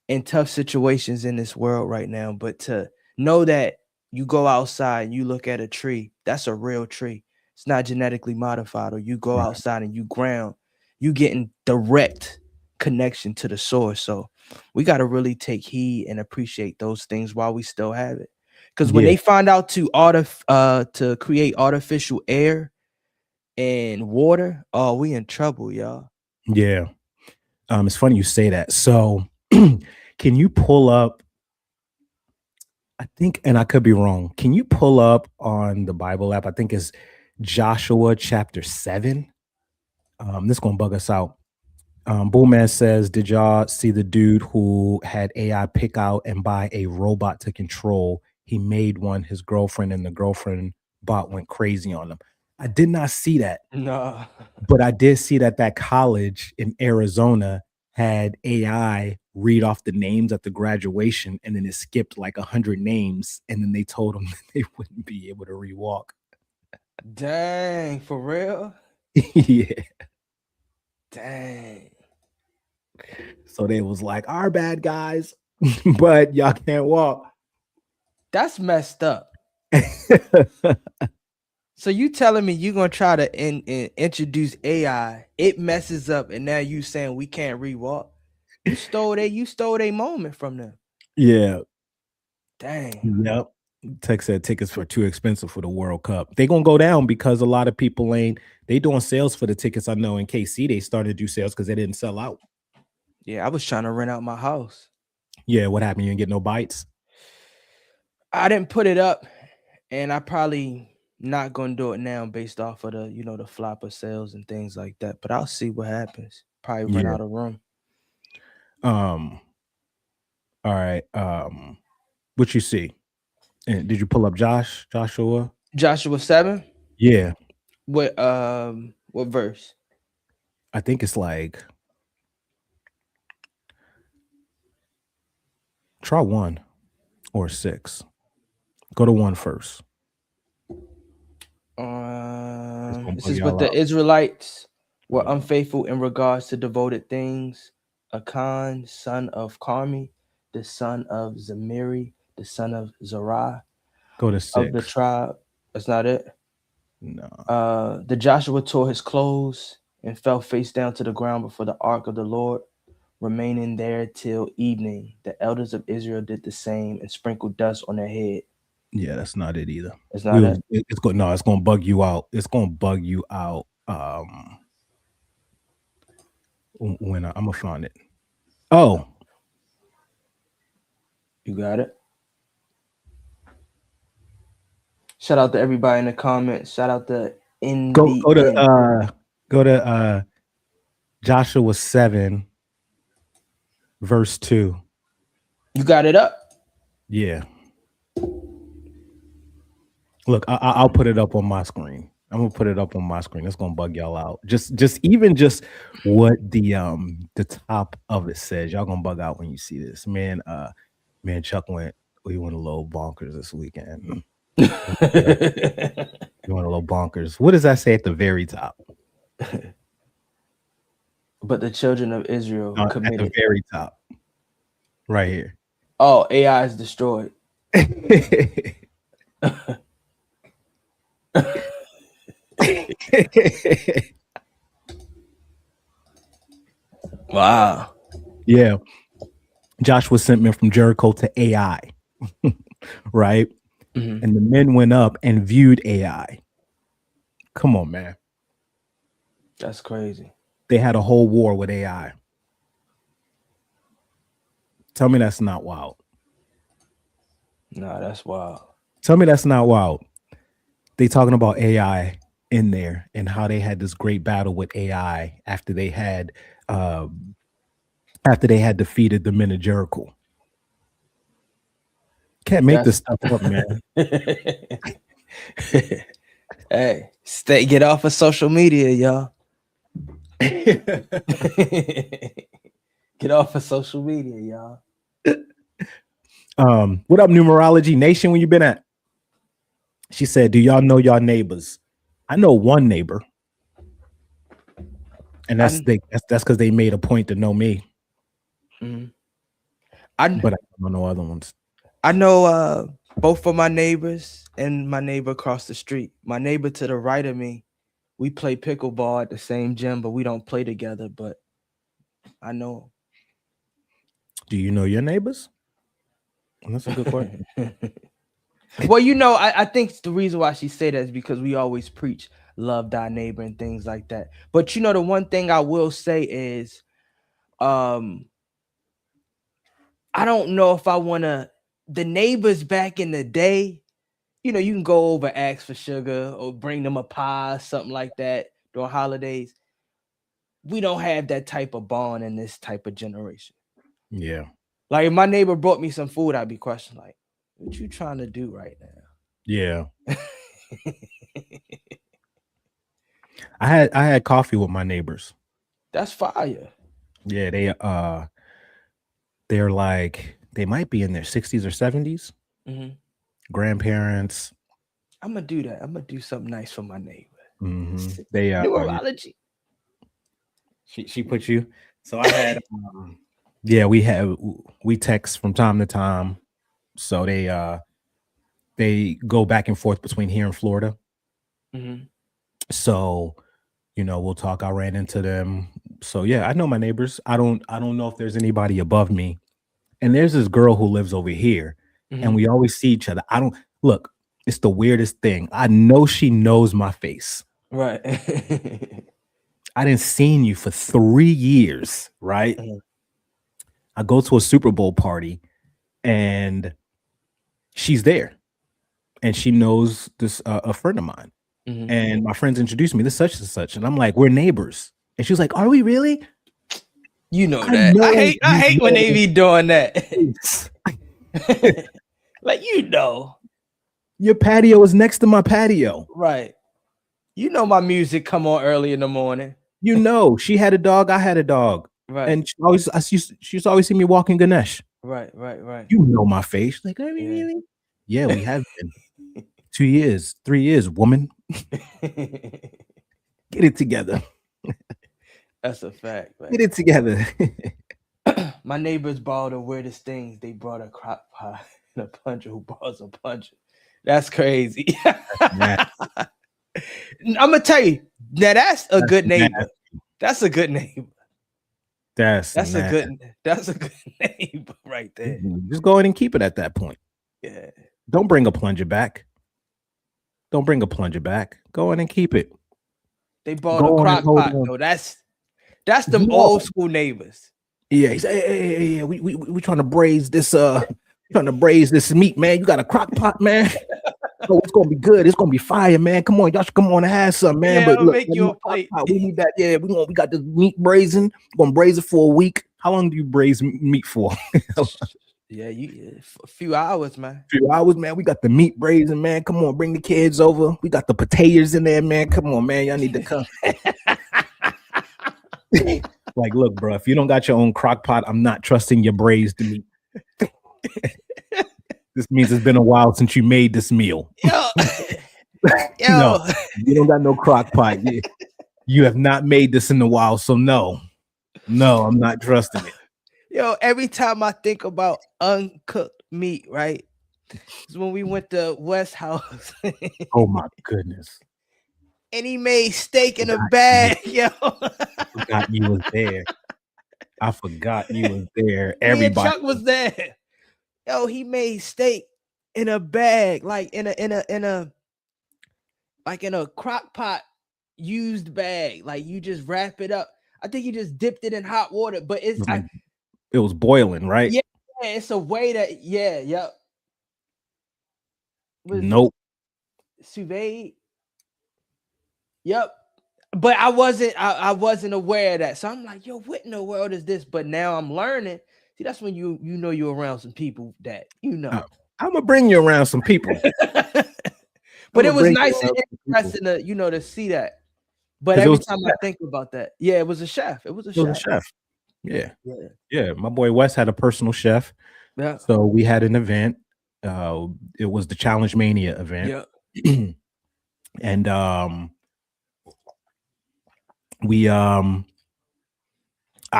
and tough situations in this world right now. But to know that you go outside and you look at a tree, that's a real tree. It's not genetically modified. Or you go outside and you ground, you getting direct connection to the source. So we got to really take heed and appreciate those things while we still have it. Because when they find out to create artificial air and water, oh, we in trouble, y'all. Yeah. It's funny you say that. So can you pull up, I think, and I could be wrong, can you pull up on the Bible app? I think it's Joshua chapter 7. This gonna bug us out. Bullman says, did y'all see the dude who had AI pick out and buy a robot to control? He made one, his girlfriend, and the girlfriend bot went crazy on him. I did not see that. No. But I did see that college in Arizona had AI read off the names at the graduation, and then it skipped like 100 names, and then they told them that they wouldn't be able to rewalk. Dang, for real? Yeah. Dang. So they was like, our bad guys, but y'all can't walk. That's messed up. So you telling me you're gonna try to introduce AI? It messes up, and now you saying we can't rewalk? You stole a moment from them. Yeah. Dang. Yep. Tech said tickets were too expensive for the World Cup. They gonna go down because a lot of people they doing sales for the tickets. I know in KC they started to do sales because they didn't sell out. Yeah, I was trying to rent out my house. Yeah, what happened? You didn't get no bites? I didn't put it up, and I probably not gonna do it now based off of the the flopper sales and things like that. But I'll see what happens. Probably rent out a room. All right. What you see? And did you pull up Joshua 7? Yeah. What verse? I think it's like try 1 or 6. Go to 1 first. This is what the Israelites were unfaithful in regards to devoted things. Achan, son of Carmi, the son of Zemiri, the son of Zerah. Go to 6. Of the tribe. That's not it? No. The Joshua tore his clothes and fell face down to the ground before the ark of the Lord, remaining there till evening. The elders of Israel did the same and sprinkled dust on their head. Yeah, that's not it either. It's not it? It's gonna bug you out. It's gonna bug you out. When I'm gonna find it. Oh, you got it. Shout out to everybody in the comments. Shout out to NBN. Go to Joshua 7, verse 2. You got it up? Yeah. Look, I'll put it up on my screen. I'm gonna put it up on my screen. It's gonna bug y'all out. Just what the top of it says. Y'all gonna bug out when you see this. Man, Chuck went a little bonkers this weekend. He went a little bonkers. What does that say at the very top? But the children of Israel committed. At the very top. Right here. Oh, AI is destroyed. Wow. Yeah. Joshua sent men from Jericho to AI. Right? Mm-hmm. And the men went up and viewed AI. Come on, man. That's crazy. They had a whole war with AI. Tell me that's not wild. No, that's wild. Tell me that's not wild. They talking about AI in there and how they had this great battle with AI after they had defeated the men of Jericho. Can't make this stuff up, man. Hey, get off of social media, y'all. Get off of social media, y'all. What up, Numerology Nation? Where you been at? She said, do y'all know y'all neighbors? I know one neighbor. And that's because they made a point to know me. Mm-hmm. But I don't know other ones. I know both of my neighbors and my neighbor across the street. My neighbor to the right of me, we play pickleball at the same gym, but we don't play together. But I know him. Do you know your neighbors? That's a good question. Well, I think the reason why she said that is because we always preach love thy neighbor and things like that. But the one thing I will say is, I don't know if I want to. The neighbors back in the day, you can go over, ask for sugar or bring them a pie, something like that during holidays. We don't have that type of bond in this type of generation. Yeah. Like if my neighbor brought me some food, I'd be questioning like, what you trying to do right now? Yeah. I had coffee with my neighbors. That's fire. Yeah, they're like, they might be in their 60s or 70s. Mm-hmm. Grandparents. I'm gonna do that. I'm gonna do something nice for my neighbor. Mm-hmm. They numerology. She put you. So I had, we text from time to time. So they go back and forth between here and Florida. Mm-hmm. So, we'll talk. I ran into them. So yeah, I know my neighbors. I don't know if there's anybody above me. And there's this girl who lives over here, and we always see each other. I don't look. It's the weirdest thing. I know she knows my face. Right. I didn't seen you for 3 years, right? Mhm. I go to a Super Bowl party, and she's there, and she knows this a friend of mine. Mhm. And my friends introduced me to such and such, and I'm like, we're neighbors. And she's like, are we really? You know that. I hate when they be doing that. Like, your patio is next to my patio. Right. My music come on early in the morning. She had a dog, I had a dog. Right. And she used to always see me walking Ganesh. Right. You know my face. Like, are we really? Yeah, we have been. 2 years, 3 years, woman. Get it together. That's a fact, man. Get it together. My neighbors borrow the weirdest things. They brought a crock pot and a plunger who borrows a plunger. That's crazy. I'm gonna tell you, now that's a good neighbor. Nasty. That's a good neighbor. That's a good neighbor right there. Just go ahead and keep it at that point. Yeah. Don't bring a plunger back. Go in and keep it. They bought a crock pot though. That's them old school neighbors. Yeah, he said, hey, we trying to braise this meat, man. You got a crock pot, man. Oh, it's gonna be good. It's gonna be fire, man. Come on, y'all should come on and have some, man. Yeah, but look, make you a plate. We need that. Yeah, we got this meat braising. We're gonna braise it for a week. How long do you braise meat for? Yeah, a few hours, man. We got the meat braising, man. Come on, bring the kids over. We got the potatoes in there, man. Come on, man. Y'all need to come. Like, look, bro, if you don't got your own crock pot, I'm not trusting your braised meat. This means it's been a while since you made this meal. Yo. No, you don't got no crock pot. You have not made this in a while, so no, I'm not trusting it. Yo, every time I think about uncooked meat, right? It's when we went to West House. Oh my goodness. And he made steak in a bag, yo. I forgot you was there. Everybody Chuck was there. Yo, he made steak in a bag, like in a crock pot used bag. Like you just wrap it up. I think he just dipped it in hot water, but it was boiling, right? Yeah, it's a way that yep. Nope. Sous vide. Yep. But I wasn't aware of that. So I'm like, yo, what in the world is this? But now I'm learning. See, that's when you're around some people that I'm gonna bring you around some people. But it was nice and interesting to see that. But every time I think about that, it was a chef. It was a chef. Yeah. My boy Wes had a personal chef. Yeah. So we had an event. It was the Challenge Mania event. Yeah. And I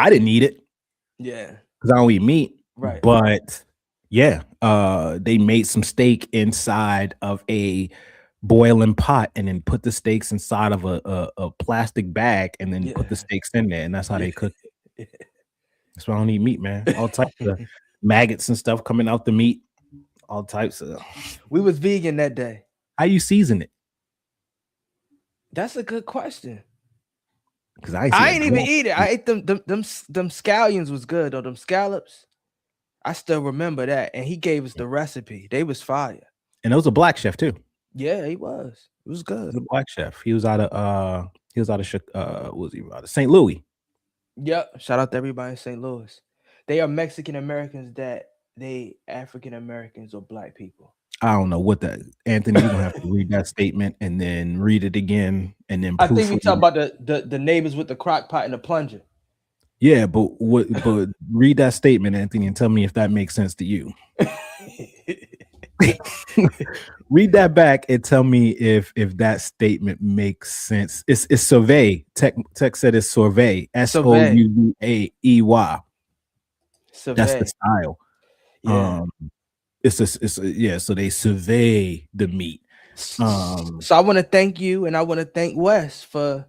didn't eat it. Yeah. Because I don't eat meat. Right. But they made some steak inside of a boiling pot and then put the steaks inside of a plastic bag and then put the steaks in there, and that's how they cook it. That's why I don't eat meat, man. All types of maggots and stuff coming out the meat. All types of. We was vegan that day. How you season it? That's a good question. Because I ain't even eat it. I ate them scallions was good, or them scallops. I still remember that, and he gave us the recipe. They was fire. And it was a black chef too. Yeah, he was. It was good. He was a black chef. He was out of was he out of St. Louis? Yep. Shout out to everybody in St. Louis. They are Mexican Americans that they African Americans or black people. I don't know what that, Anthony. You're gonna have to read that statement and then read it again and then. I think we talk about the neighbors with the crock pot and the plunger. Yeah, but read that statement, Anthony, and tell me if that makes sense to you. Read that back and tell me if that statement makes sense. It's survey. Tech said it's survey. SOUVAEY. That's the style. Yeah. Yeah. So they survey the meat. So I want to thank you, and I want to thank Wes for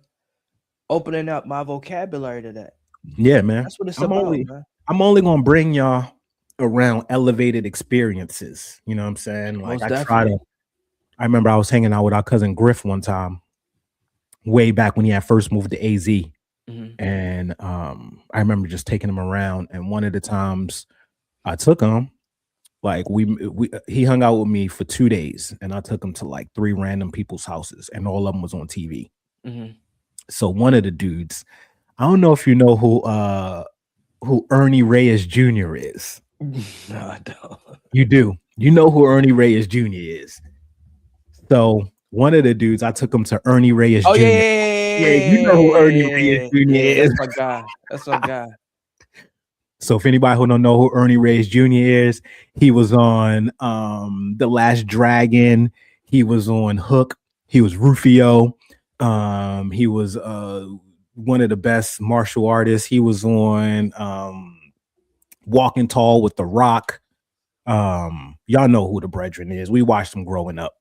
opening up my vocabulary to that. Yeah, man. That's what it's about, man. I'm only gonna bring y'all around elevated experiences. You know what I'm saying? Like I remember I was hanging out with our cousin Griff one time, way back when he had first moved to AZ. And I remember just taking him around. And one of the times I took him, like he hung out with me for 2 days, and I took him to like 3 random people's houses, and all of them was on TV. So one of the dudes, I don't know if you know who Ernie Reyes Jr. is. No, I don't. You do. You know who Ernie Reyes Jr. is. So one of the dudes, I took him to Ernie Reyes Jr. Yeah, you know who Ernie Reyes Jr. is. That's my guy. That's my guy. So if anybody who don't know who Ernie Reyes Jr. is, he was on The Last Dragon. He was on Hook. He was Rufio. He was one of the best martial artists. He was on Walking Tall with The Rock. Y'all know who the brethren is. We watched him growing up.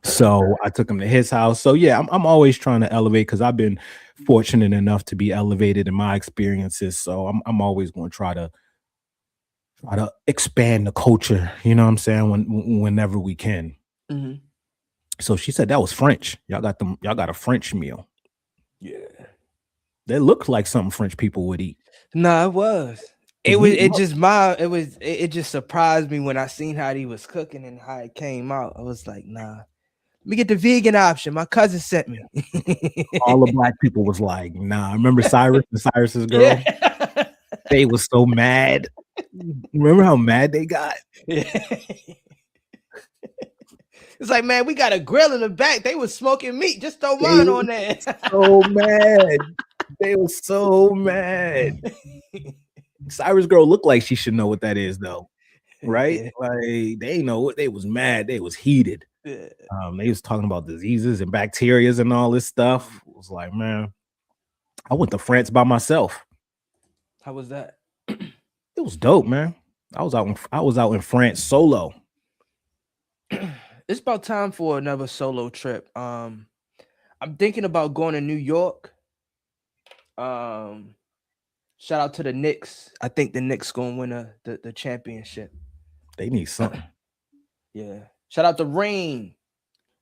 So I took him to his house. So yeah, I'm always trying to elevate because I've been fortunate enough to be elevated in my experiences. So I'm always going to try to expand the culture. You know what I'm saying? Whenever we can. So she said that was French. Y'all got a French meal. Yeah, that looked like something French people would eat. No, it was. It just surprised me when I seen how he was cooking and how it came out. I was like, nah. Let me get the vegan option. My cousin sent me. All the black people was like, nah. Remember Cyrus and Cyrus's girl? Yeah. They was so mad. Remember how mad they got? Yeah. It's like, man, we got a grill in the back. They was smoking meat. Just throw mine on there. So mad. They was so mad. Cyrus girl looked like she should know what that is, though. Right? Yeah. Like they know what they was mad. They was heated. Yeah. They was talking about diseases and bacteria and all this stuff. It was like, man, I went to France by myself. How was that? It was dope, man. I was out in France solo. It's about time for another solo trip. I'm thinking about going to New York. Shout out to the Knicks. I think the Knicks gonna win the championship. They need something. Yeah. Shout out to Rain.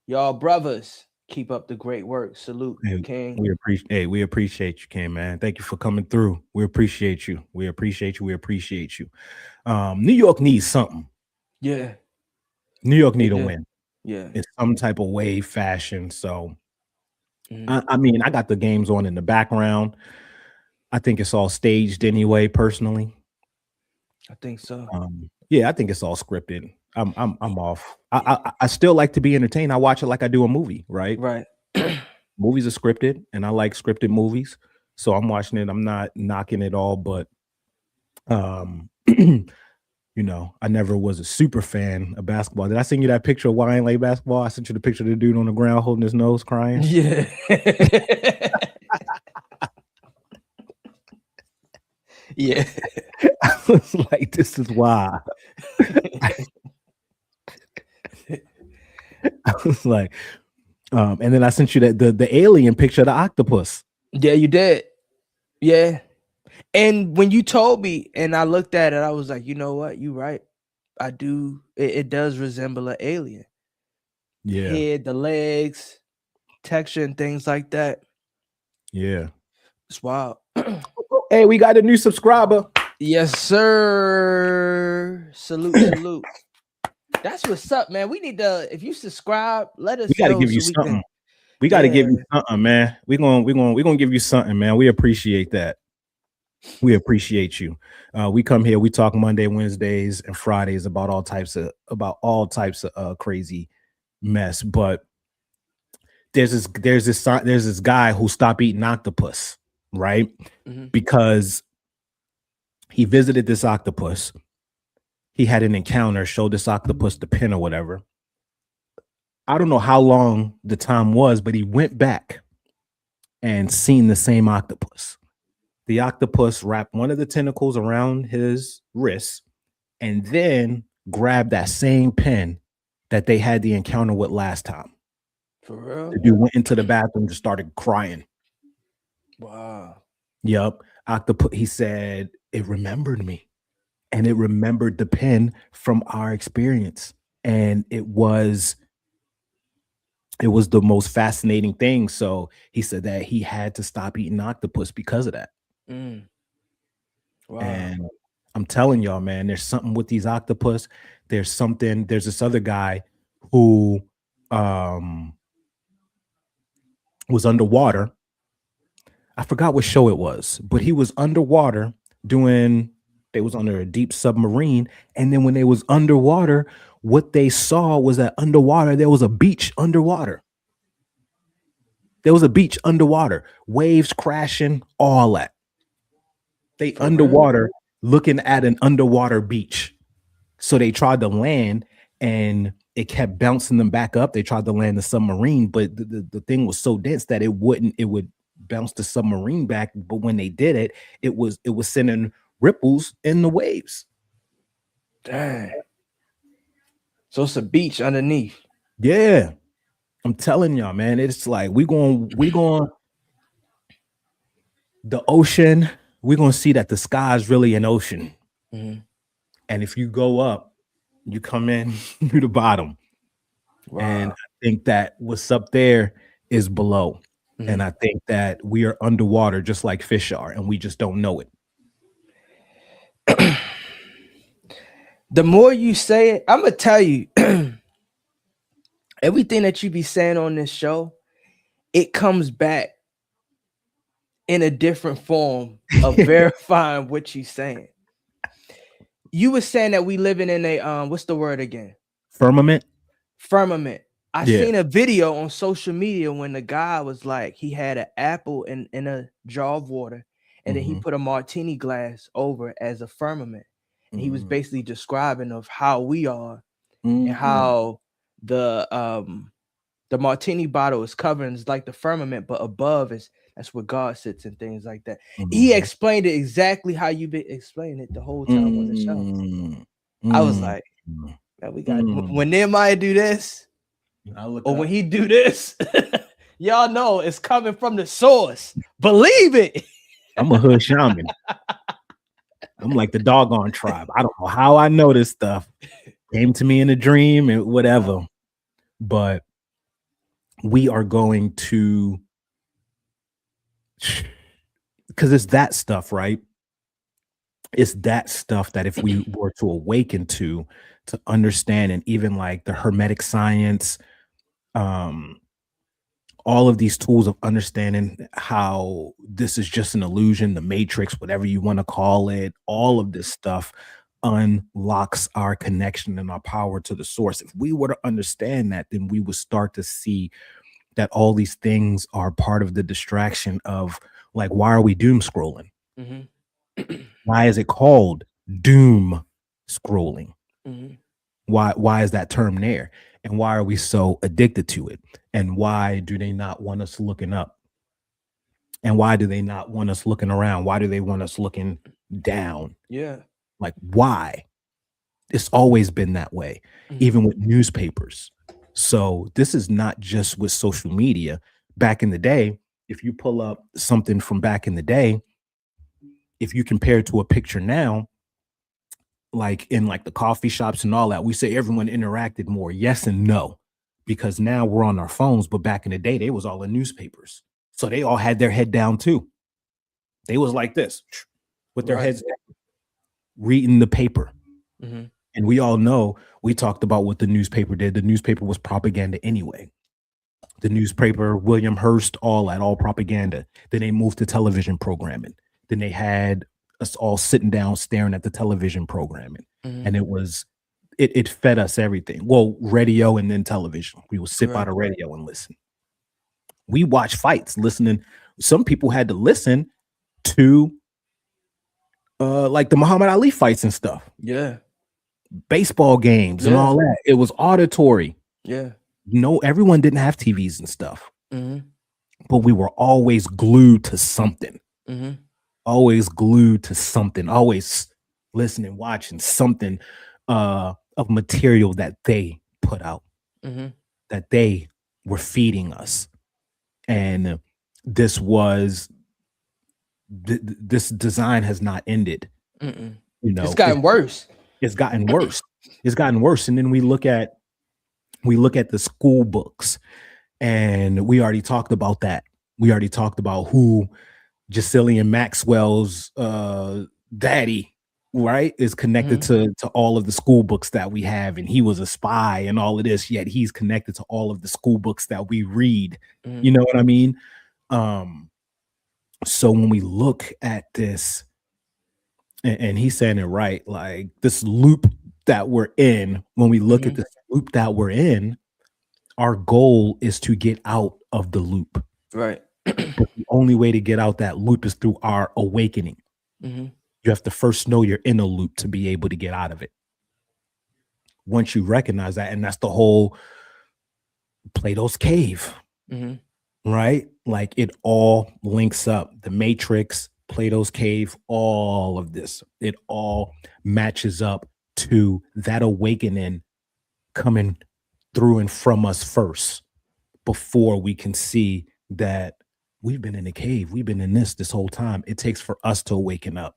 Y'all brothers. Keep up the great work. Salute, King. We appreciate you, King, man. Thank you for coming through. We appreciate you. We appreciate you. New York needs something. Yeah. New York need a win. Yeah. In some type of way, fashion. So I mean, I got the games on in the background. I think it's all staged anyway, personally. I think so. Yeah, I think it's all scripted. I'm off. I still like to be entertained. I watch it like I do a movie, right? Right. Movies are scripted, and I like scripted movies. So I'm watching it. I'm not knocking it all, but you know, I never was a super fan of basketball. Did I send you that picture of why I ain't like basketball? I sent you the picture of the dude on the ground holding his nose crying. Yeah. Yeah. I was like, this is why. I was like, and then I sent you the alien picture of the octopus. Yeah, you did. Yeah. And when you told me and I looked at it, I was like, you know what? You're right. I do. It does resemble an alien. Yeah. The head, the legs, texture, and things like that. Yeah. It's wild. Hey, we got a new subscriber. Yes, sir. Salute. That's what's up, man. We need to, if you subscribe, let us know. We gotta give you something. We gotta give you something, man. We're gonna give you something, man. We appreciate that. We appreciate you. We come here, we talk Monday, Wednesdays, and Fridays about all types of crazy mess. But there's this guy who stopped eating octopus, right? Mm-hmm. Because he visited this octopus he had an encounter, showed this octopus the pin or whatever. I don't know how long the time was, but he went back and seen the same octopus. The octopus wrapped one of the tentacles around his wrist and then grabbed that same pin that they had the encounter with last time. For real? The dude went into the bathroom, just started crying. Wow. Yep. Octopus, he said, it remembered me. And it remembered the pin from our experience. And it was the most fascinating thing. So he said that he had to stop eating octopus because of that. Wow. And I'm telling y'all, man, there's something with these octopus. There's this other guy who was underwater. I forgot what show it was, but he was underwater they was under a deep submarine. And then when they was underwater, what they saw was that underwater, there was a beach underwater. There was a beach underwater, waves crashing, all that. They underwater looking at an underwater beach. So they tried to land and it kept bouncing them back up. They tried to land the submarine, but the thing was so dense that it would bounce the submarine back. But when they did it, it was sending ripples in the waves. Dang. So it's a beach underneath. Yeah. I'm telling y'all, man, it's like we going the ocean. We're going to see that the sky is really an ocean. Mm-hmm. And if you go up, you come in through the bottom. Wow. And I think that what's up there is below. Mm-hmm. And I think that we are underwater just like fish are, and we just don't know it. The more you say it, I'm going to tell you, everything that you be saying on this show, it comes back in a different form of verifying what you're saying. You were saying that we living in a what's the word again? Firmament. I seen a video on social media when the guy was like, he had an apple in a jar of water, and then he put a martini glass over it as a firmament. And he was basically describing of how we are and how the martini bottle is covered and it's like the firmament, but above that's where God sits and things like that. He explained it exactly how you've been explaining it the whole time on the show. I was like, man, we got when Nehemiah do this, or when he do this, y'all know it's coming from the source. Believe it. I'm a hood shaman. I'm like the doggone tribe. I don't know how I know this stuff. Came to me in a dream and whatever. But we are going to, because it's that stuff, right? It's that stuff that if we were to awaken to understand, and even like the Hermetic science, all of these tools of understanding how this is just an illusion, the matrix, whatever you want to call it, all of this stuff unlocks our connection and our power to the source. If we were to understand that, then we would start to see that all these things are part of the distraction of, like, why are we doom scrolling? Why is it called doom scrolling? Why is that term there? And why are we so addicted to it? And why do they not want us looking up? And why do they not want us looking around? Why do they want us looking down? Yeah. Like, why? It's always been that way, even with newspapers. So this is not just with social media. Back in the day, if you pull up something from back in the day, if you compare it to a picture now, like in like the coffee shops and all that, we say everyone interacted more. Yes and no, because now we're on our phones. But back in the day, they was all in newspapers. So they all had their head down too. They was like this with their heads down, reading the paper. And we all know, we talked about what the newspaper did. The newspaper was propaganda anyway. The newspaper, William Hearst, all propaganda. Then they moved to television programming. Then they had us all sitting down staring at the television programming. And it fed us everything. Well, radio and then television. We would sit by the radio and listen. We watch fights, listening. Some people had to listen to like the Muhammad Ali fights and stuff. Yeah. baseball games and all that. It was auditory. Yeah. Everyone didn't have TVs and stuff. Mm-hmm. But we were always glued to something. Mm-hmm. Always glued to something. Always listening, watching something of material that they put out, that they were feeding us. And this design has not ended. It's gotten worse. It's gotten worse. It's gotten worse. And then we look at the school books, and we already talked about that. We already talked about who Jacillian Maxwell's daddy, right, is connected to all of the school books that we have, and he was a spy and all of this, yet he's connected to all of the school books that we read. You know what I mean? So when we look at this, and he's saying it right, like this loop that we're in, when we look at this loop that we're in, our goal is to get out of the loop. Right. But the only way to get out that loop is through our awakening. You have to first know you're in a loop to be able to get out of it. Once you recognize that, and that's the whole Plato's cave, right? Like it all links up. The Matrix, Plato's cave, all of this, it all matches up to that awakening coming through and from us first, before we can see that we've been in a cave. We've been in this whole time. It takes for us to awaken up.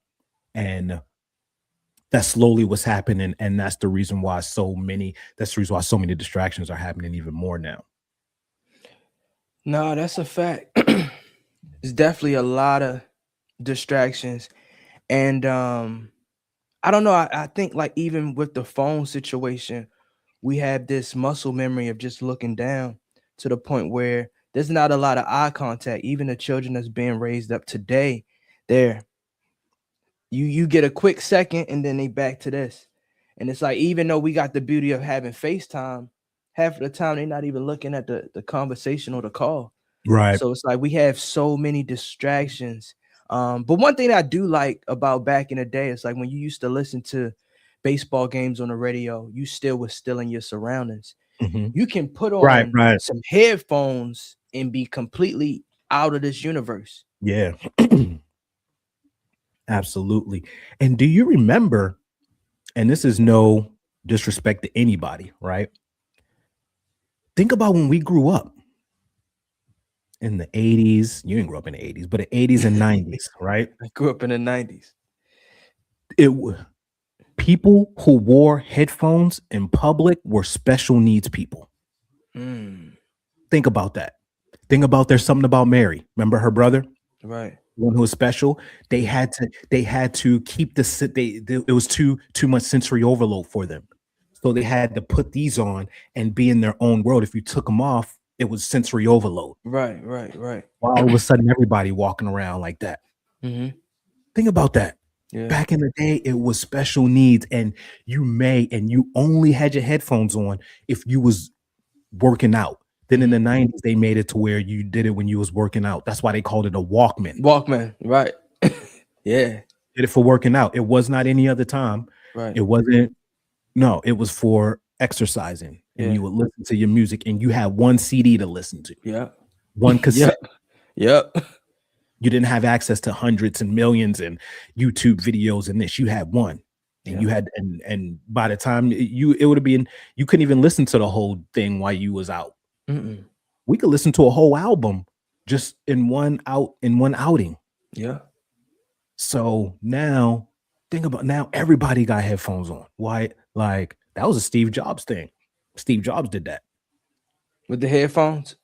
And that's slowly what's happening. And that's the reason why so many distractions are happening even more now. No, that's a fact. It's definitely a lot of distractions. And I don't know. I think like even with the phone situation, we have this muscle memory of just looking down, to the point where there's not a lot of eye contact. Even the children that's being raised up today, you get a quick second and then they back to this. And it's like, even though we got the beauty of having FaceTime, half of the time they're not even looking at the conversation or the call. Right. So it's like we have so many distractions. But one thing I do like about back in the day, it's like when you used to listen to baseball games on the radio, you still was still in your surroundings. You can put on some headphones and be completely out of this universe. Yeah. Absolutely. And do you remember, and this is no disrespect to anybody, right? Think about when we grew up in the 80s. You didn't grow up in the 80s, but the 80s and 90s, right? I grew up in the 90s. People who wore headphones in public were special needs people. Think about that. Think about There's Something About Mary. Remember her brother? Right. One who was special. They had to keep it was too much sensory overload for them. So they had to put these on and be in their own world. If you took them off, it was sensory overload. Right. All of a sudden, everybody walking around like that. Think about that. Yeah. Back in the day, it was special needs, and you only had your headphones on if you was working out. Then in the 90s, they made it to where you did it when you was working out. That's why they called it a Walkman. Walkman, right. Yeah. Did it for working out. It was not any other time. Right. It wasn't. No, it was for exercising. And you would listen to your music, and you had one CD to listen to. Yeah. One cassette. Yep. You didn't have access to hundreds and millions and YouTube videos and this. You had one. And you had, and by the time it would have been, you couldn't even listen to the whole thing while you was out. We could listen to a whole album just in one outing. Yeah. So now think about, now everybody got headphones on. Why? Like that was a Steve Jobs thing. Steve Jobs did that with the headphones.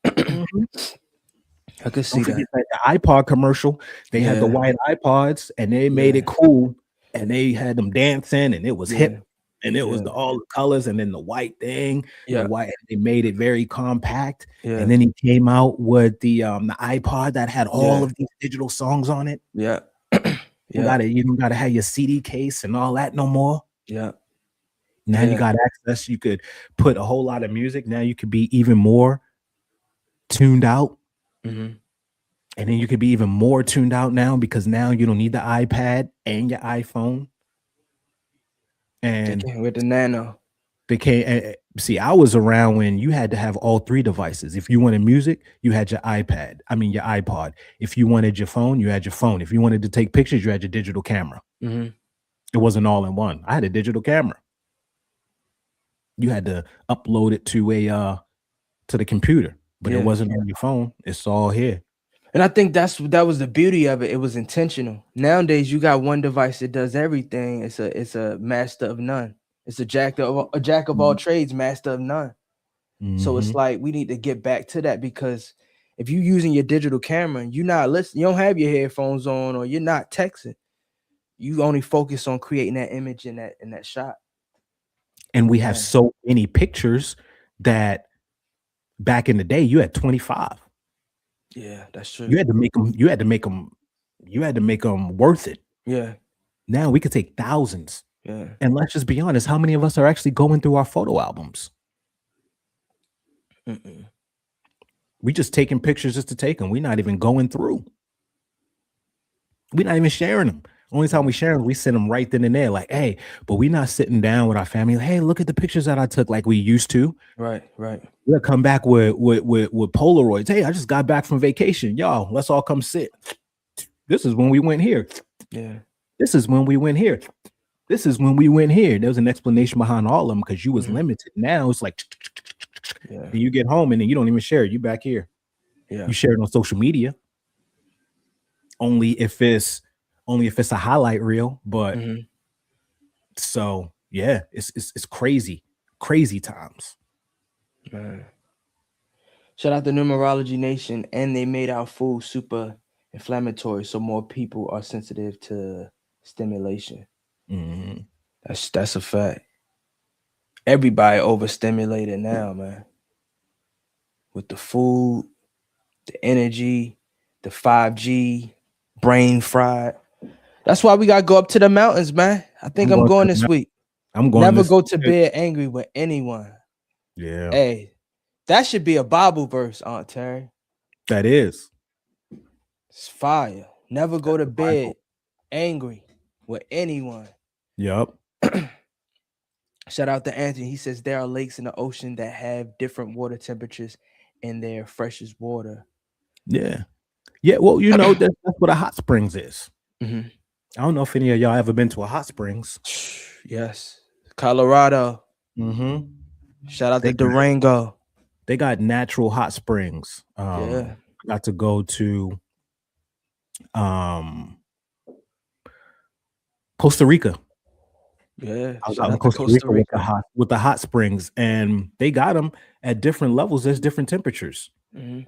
I could see that. The iPod commercial. They had the white iPods, and they made it cool, and they had them dancing, and it was hip. And it was all the colors, and then the white thing. The white. They made it very compact. And then he came out with the iPod that had all of these digital songs on it. Yeah. You don't gotta have your CD case and all that no more. Yeah. Now you got access. You could put a whole lot of music. Now you could be even more tuned out. And then you could be even more tuned out now, because now you don't need the iPad and your iPhone. And with the nano. See, I was around when you had to have all 3 devices. If you wanted music, you had your your iPod. If you wanted your phone, you had your phone. If you wanted to take pictures, you had your digital camera. Mm-hmm. It wasn't all in one. I had a digital camera. You had to upload it to the computer, but it wasn't on your phone. It's all here. And I think that was the beauty of it. It was intentional. Nowadays, you got one device that does everything. It's a master of none. It's a jack of all trades, master of none. Mm-hmm. So it's like we need to get back to that, because if you're using your digital camera and you're not listening, you don't have your headphones on, or you're not texting, you only focus on creating that image in that shot. And we have so many pictures that back in the day you had 25. Yeah, that's true. You had to make them worth it. Yeah. Now we could take thousands. Yeah. And let's just be honest, how many of us are actually going through our photo albums? We just taking pictures just to take them. We're not even going through. We're not even sharing them. Only time we share them, we send them right then and there. Like, hey, but we're not sitting down with our family. Like, hey, look at the pictures that I took, like we used to. Right. We'll come back with Polaroids. Hey, I just got back from vacation. Y'all, let's all come sit. This is when we went here. Yeah. This is when we went here. This is when we went here. There was an explanation behind all of them because you was limited. Now it's like, and you get home and then you don't even share it. You back here. Yeah. You share it on social media. Only if it's a highlight reel. But so yeah, it's crazy times. Man. Shout out to Numerology Nation, and they made our food super inflammatory, so more people are sensitive to stimulation. That's a fact. Everybody overstimulated now, man. With the food, the energy, the 5G, brain fried. That's why we gotta go up to the mountains, man. I think I'm going this week. I'm going. Never go to bed angry with anyone. Yeah. Hey, that should be a Bible verse, Aunt Terry. That is. It's fire. Never go to bed angry with anyone. Yep. Shout out to Anthony. He says there are lakes in the ocean that have different water temperatures in their freshest water. Yeah. Yeah. Well, you know, that's what a hot springs is. I don't know if any of y'all ever been to a hot springs. Yes. Colorado. Shout out to Durango. They got natural hot springs. I got to go to Costa Rica. Yeah, I was out in Costa Rica with the hot springs, and they got them at different levels. There's different temperatures, and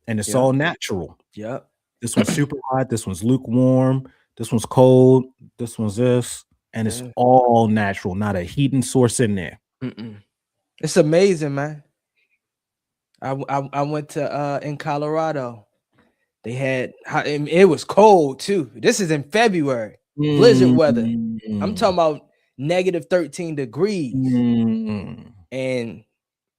it's all natural. Yep. This one's super hot. This one's lukewarm. This one's cold. This one's this, and it's all natural. Not a heating source in there. It's amazing, man. I went to in Colorado. They had it was cold too. This is in February, blizzard weather. I'm talking about -13 degrees, and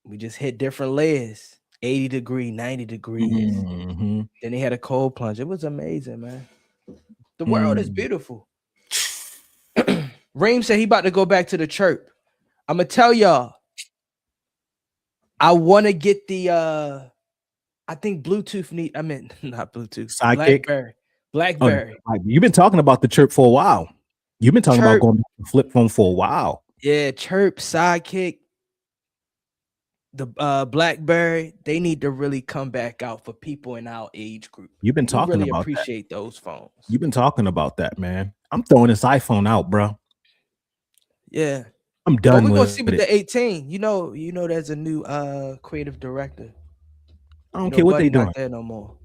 we just hit different layers. 80 degrees, 90 degrees. Then they had a cold plunge. It was amazing, man. The world is beautiful. Reem said he about to go back to the chirp. I'm gonna tell y'all. I want to get the I think Bluetooth not Bluetooth. Sidekick. Blackberry. Oh, you've been talking about the chirp for a while. You've been talking about going back to flip phone for a while. Yeah, chirp, sidekick, the Blackberry. They need to really come back out for people in our age group. You've been talking really about appreciate those phones. You've been talking about that, man. I'm throwing this iPhone out, bro. Yeah. I'm done. We're gonna see with the 18. You know, there's a new creative director. I don't care what they doing. Not there no more.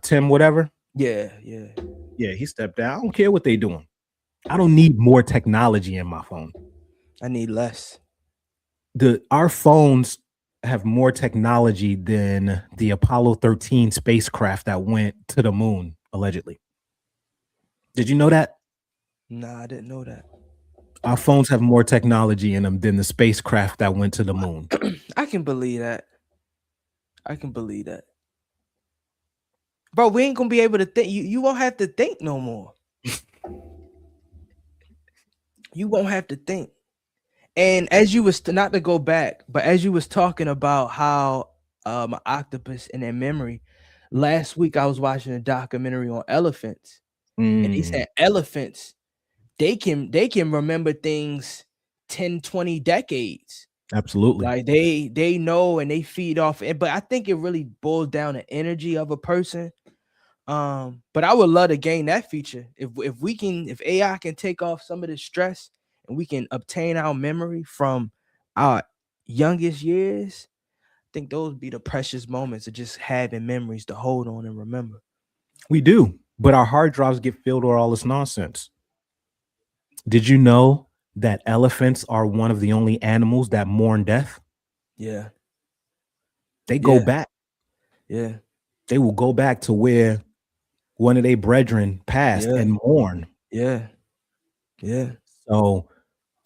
Tim, whatever. Yeah. He stepped out. I don't care what they doing. I don't need more technology in my phone. I need less. Our phones have more technology than the Apollo 13 spacecraft that went to the moon, allegedly. Did you know that? Nah, I didn't know that. Our phones have more technology in them than the spacecraft that went to the moon. I can believe that. Bro, we ain't gonna be able to think. You won't have to think no more. You won't have to think. And as you was not to go back, but as you was talking about how an octopus and their memory, last week I was watching a documentary on elephants, and they said elephants, they can remember things 10, 20 decades. Absolutely. Like they know and they feed off it. But I think it really boils down to energy of a person. But I would love to gain that feature. If AI can take off some of the stress and we can obtain our memory from our youngest years, I think those would be the precious moments of just having memories to hold on and remember. We do, but our hard drives get filled with all this nonsense. Did you know that elephants are one of the only animals that mourn death? Yeah. They go back. Yeah. They will go back to where one of their brethren passed and mourn. Yeah. Yeah. So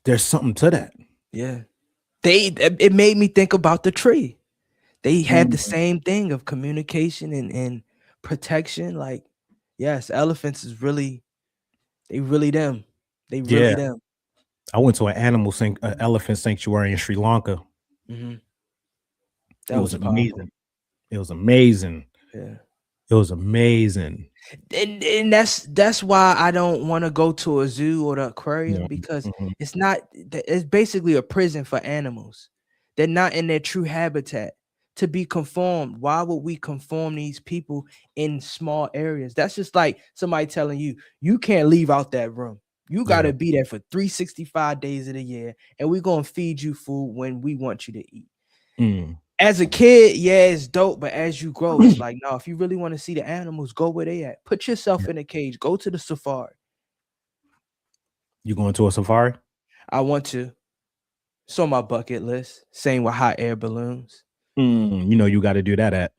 there's something to that. Yeah. It made me think about the tree. They have the same thing of communication and protection. Like, yes, elephants is really them. They really them. I went to an elephant sanctuary in Sri Lanka. Mm-hmm. It was amazing. It was amazing. Yeah. It was amazing. And that's why I don't want to go to a zoo or the aquarium, because it's basically a prison for animals. They're not in their true habitat. To be conformed, why would we conform these people in small areas? That's just like somebody telling you, you can't leave out that room. You got to be there for 365 days of the year, and we're going to feed you food when we want you to eat. As a kid, it's dope, but as you grow, it's like, no, if you really want to see the animals, go where they at. Put yourself in a cage. Go to the safari. You going to a safari? I want to. It's on my bucket list. Same with hot air balloons. You know, you got to do that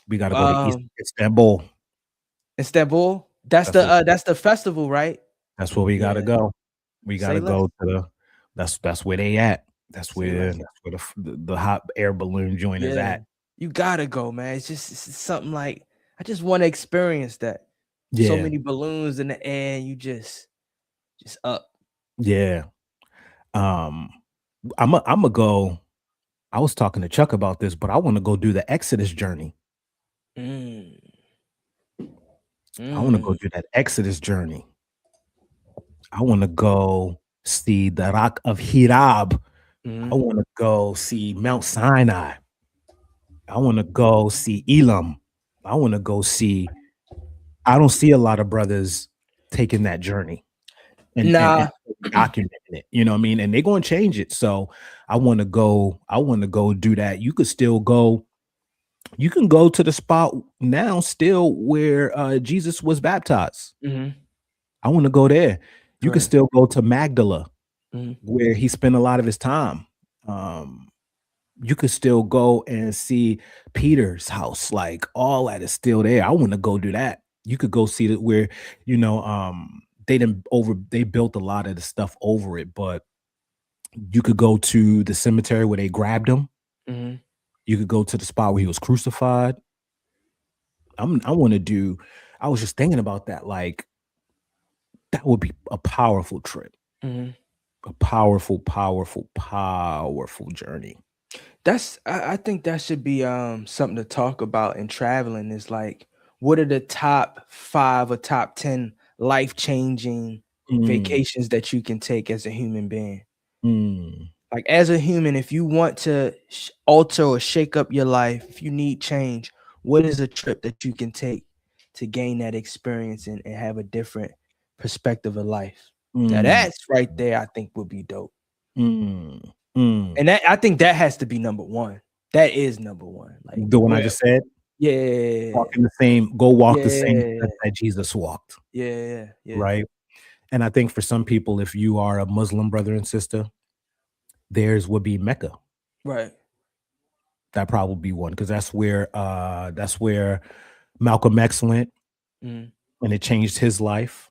we got to go to Istanbul. Istanbul? That's the festival, right? That's where we got to go. We got to go to that's where they at. That's where the hot air balloon joint is at. You gotta go, man. It's something like, I just want to experience that. Yeah. So many balloons in the air, and you just up. Yeah. I'm a go. I was talking to Chuck about this, but I want to go do the Exodus journey. I want to go do that Exodus journey. I want to go see the Rock of Hirab. I want to go see Mount Sinai. I want to go see Elam. I want to go see. I don't see a lot of brothers taking that journey and documenting it. You know what I mean? And they're going to change it. So I want to go. I want to go do that. You could still go. You can go to the spot now, still where Jesus was baptized. I want to go there. You can still go to Magdala, where he spent a lot of his time. You could still go and see Peter's house, like all that is still there. I want to go do that. You could go see that where, they built a lot of the stuff over it, but you could go to the cemetery where they grabbed him. You could go to the spot where he was crucified. I was just thinking about that. Like, that would be a powerful trip. A powerful, powerful, powerful journey. I think that should be something to talk about in traveling, is like, what are the top 5 or top 10 life-changing vacations that you can take as a human being? Like, as a human, if you want to alter or shake up your life, if you need change, what is a trip that you can take to gain that experience and have a different perspective of life? Now that's right there, I think would be dope. And that, I think that has to be number one. That is number one. Like the one I just said. Yeah. Walk the same steps that Jesus walked. Yeah. Right. And I think for some people, if you are a Muslim brother and sister, theirs would be Mecca. Right. That probably be one, because that's where Malcolm X went, and it changed his life.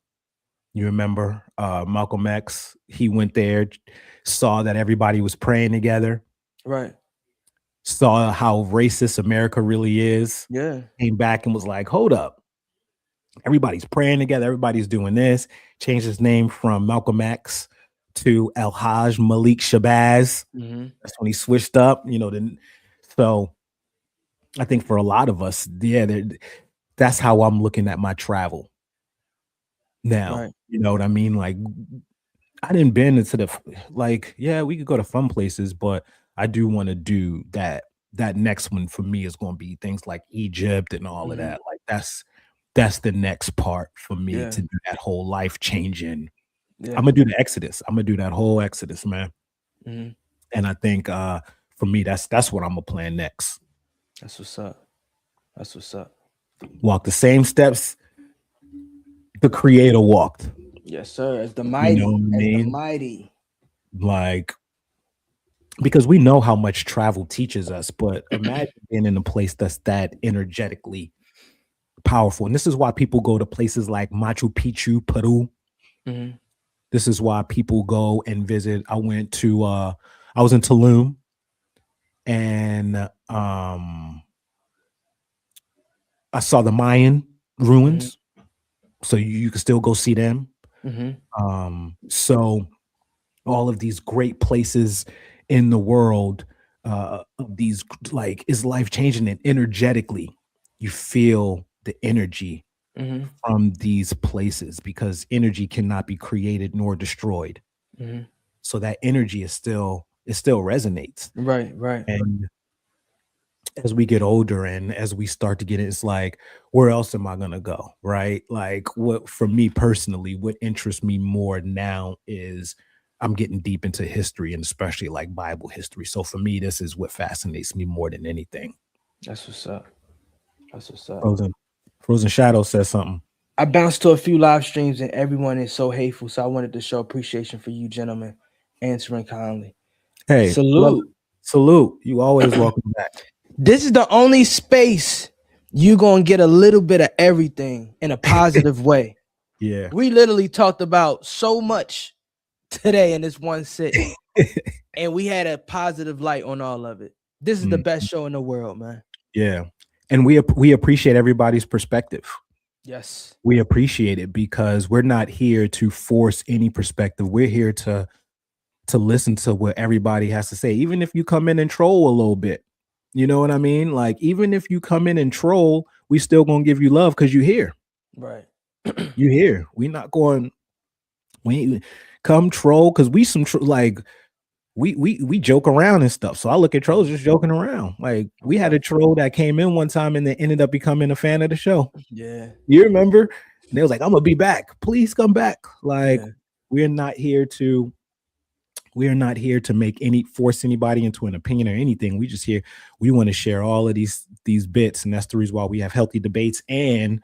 You remember Malcolm X? He went there, saw that everybody was praying together. Right. Saw how racist America really is. Yeah. Came back and was like, hold up. everybody's praying together. Everybody's doing this. Changed his name from Malcolm X to El Haj Malik Shabazz. That's when he switched up, so I think for a lot of us, that's how I'm looking at my travel now. Right. You know what I mean? Like, I didn't been into we could go to fun places, but I do want to do that. That next one for me is going to be things like Egypt and all of that. Like that's the next part for me to do that whole life changing. I'm gonna do the Exodus. I'm gonna do that whole Exodus, man. And I think for me, that's what I'm gonna plan next. That's what's up. That's what's up. Walk the same steps the Creator walked. Yes, sir. As the mighty, the mighty. Like, because we know how much travel teaches us, but imagine being in a place that's that energetically powerful. And this is why people go to places like Machu Picchu, Peru. This is why people go and visit. I was in Tulum, and I saw the Mayan ruins, so you can still go see them. So all of these great places in the world, these like is life changing, and energetically, you feel the energy from these places, because energy cannot be created nor destroyed. So that energy it still resonates. Right. And as we get older and as we start to get it, it's like, where else am I gonna go? Right? Like, what for me personally, what interests me more now is I'm getting deep into history, and especially like Bible history. So for me, this is what fascinates me more than anything. That's what's up. That's what's up. Frozen Shadow says something. I bounced to a few live streams and everyone is so hateful. So I wanted to show appreciation for you gentlemen answering kindly. Hey, salute. You always welcome back. This is the only space you're going to get a little bit of everything in a positive way. Yeah. We literally talked about so much today in this one sit, and we had a positive light on all of it. This is the best show in the world, man. Yeah. And we appreciate everybody's perspective. Yes. We appreciate it, because we're not here to force any perspective. We're here to listen to what everybody has to say. Even if you come in and troll a little bit, you know what I mean? Like, even if you come in and troll, we still gonna give you love because you're here. Right. You here. We not going. We come troll because we we joke around and stuff. So I look at trolls just joking around. Like, we had a troll that came in one time and then ended up becoming a fan of the show. Yeah. You remember? And they was like, I'm gonna be back. Please come back. Like, we're not here to force anybody into an opinion or anything. We want to share all of these bits, and that's the reason why we have healthy debates. And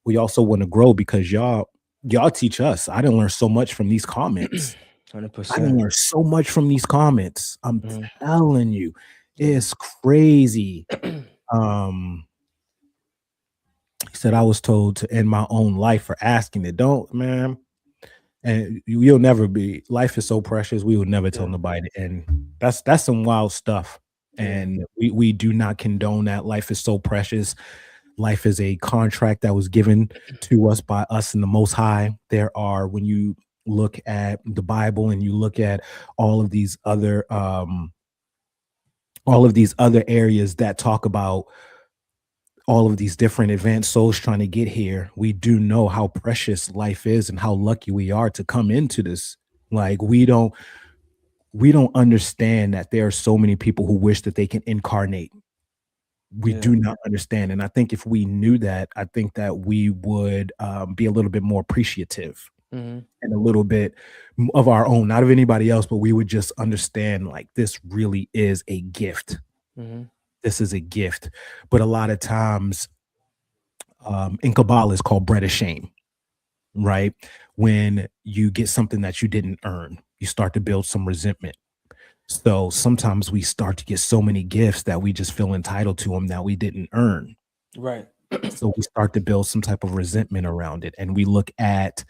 we also want to grow, because y'all teach us. I didn't learn so much from these comments. 100%. I didn't learn so much from these comments. I'm telling you, it's crazy. He said, I was told to end my own life for asking it. Don't, man. And you'll never be. Life is so precious. We will never tell nobody. And that's some wild stuff. And we do not condone that. Life is so precious. Life is a contract that was given to us by us and the Most High. When you look at the Bible and you look at all of these other areas that talk about all of these different advanced souls trying to get here, we do know how precious life is and how lucky we are to come into this. Like, we don't understand that there are so many people who wish that they can incarnate. We do not understand. And I think if we knew that, I think that we would be a little bit more appreciative and a little bit of our own, not of anybody else, but we would just understand, like, this really is a gift. This is a gift. But a lot of times in Kabbalah, it's called bread of shame, right? When you get something that you didn't earn, you start to build some resentment. So sometimes we start to get so many gifts that we just feel entitled to them that we didn't earn. Right. So we start to build some type of resentment around it. And we look at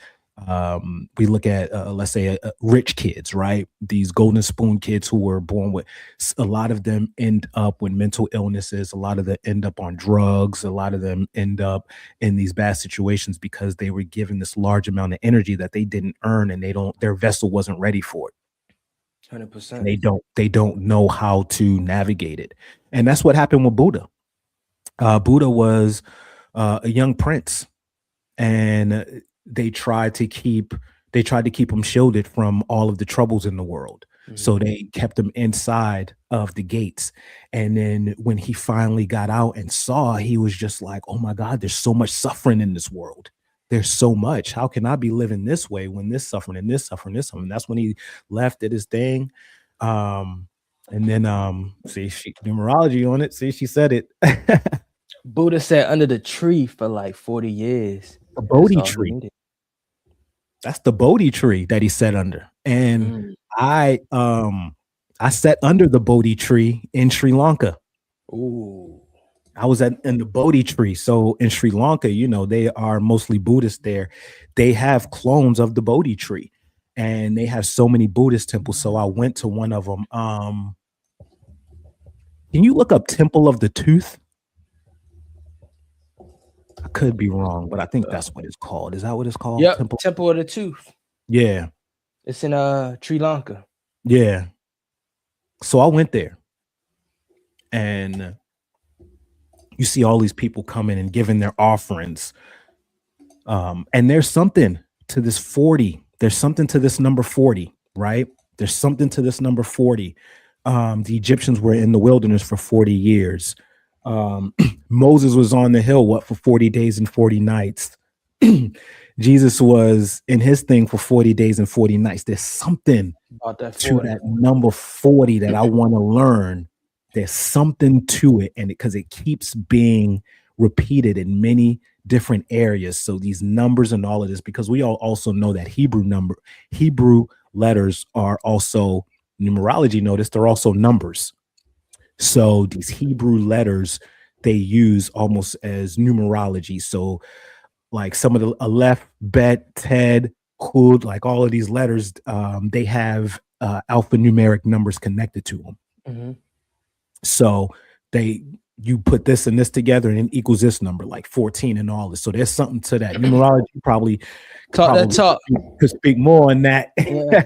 We look at, let's say, rich kids, right? These golden spoon kids who were born with, a lot of them end up with mental illnesses. A lot of them end up on drugs. A lot of them end up in these bad situations because they were given this large amount of energy that they didn't earn, and their vessel wasn't ready for it. 100%. They don't know how to navigate it. And that's what happened with Buddha. Buddha was a young prince, and they tried to keep him shielded from all of the troubles in the world. So they kept him inside of the gates. And then when he finally got out and saw, he was just like, oh my God, there's so much suffering in this world. There's so much. How can I be living this way when this suffering and this suffering, this suffering? That's when he left, did his thing. And then see, numerology on it. See, she said it. Buddha sat under the tree for like 40 years. The Bodhi tree. That's the Bodhi tree that he sat under. And I sat under the Bodhi tree in Sri Lanka. Ooh. I was in the Bodhi tree. So in Sri Lanka, they are mostly Buddhist there. They have clones of the Bodhi tree, and they have so many Buddhist temples. So I went to one of them. Can you look up Temple of the Tooth? I could be wrong, but I think that's what it's called. Is that what it's called? Yeah, Temple of the Tooth. Yeah. It's in Sri Lanka. Yeah. So I went there, and you see all these people coming and giving their offerings. And there's something to this 40. There's something to this number 40, right? There's something to this number 40. The Egyptians were in the wilderness for 40 years. Moses was on the hill, for 40 days and 40 nights. Jesus was in his thing for 40 days and 40 nights. There's something about that to that number 40 that I want to learn. There's something to it, and because it keeps being repeated in many different areas. So these numbers and all of this, because we all also know that Hebrew letters are also numerology. Notice they're also numbers. So these Hebrew letters, they use almost as numerology. So like some of the Aleph, Bet, Ted, Kud, like all of these letters, they have alphanumeric numbers connected to them. Mm-hmm. So you put this and this together and it equals this number, like 14 and all this. So there's something to that. Numerology probably could speak more on that. Yeah.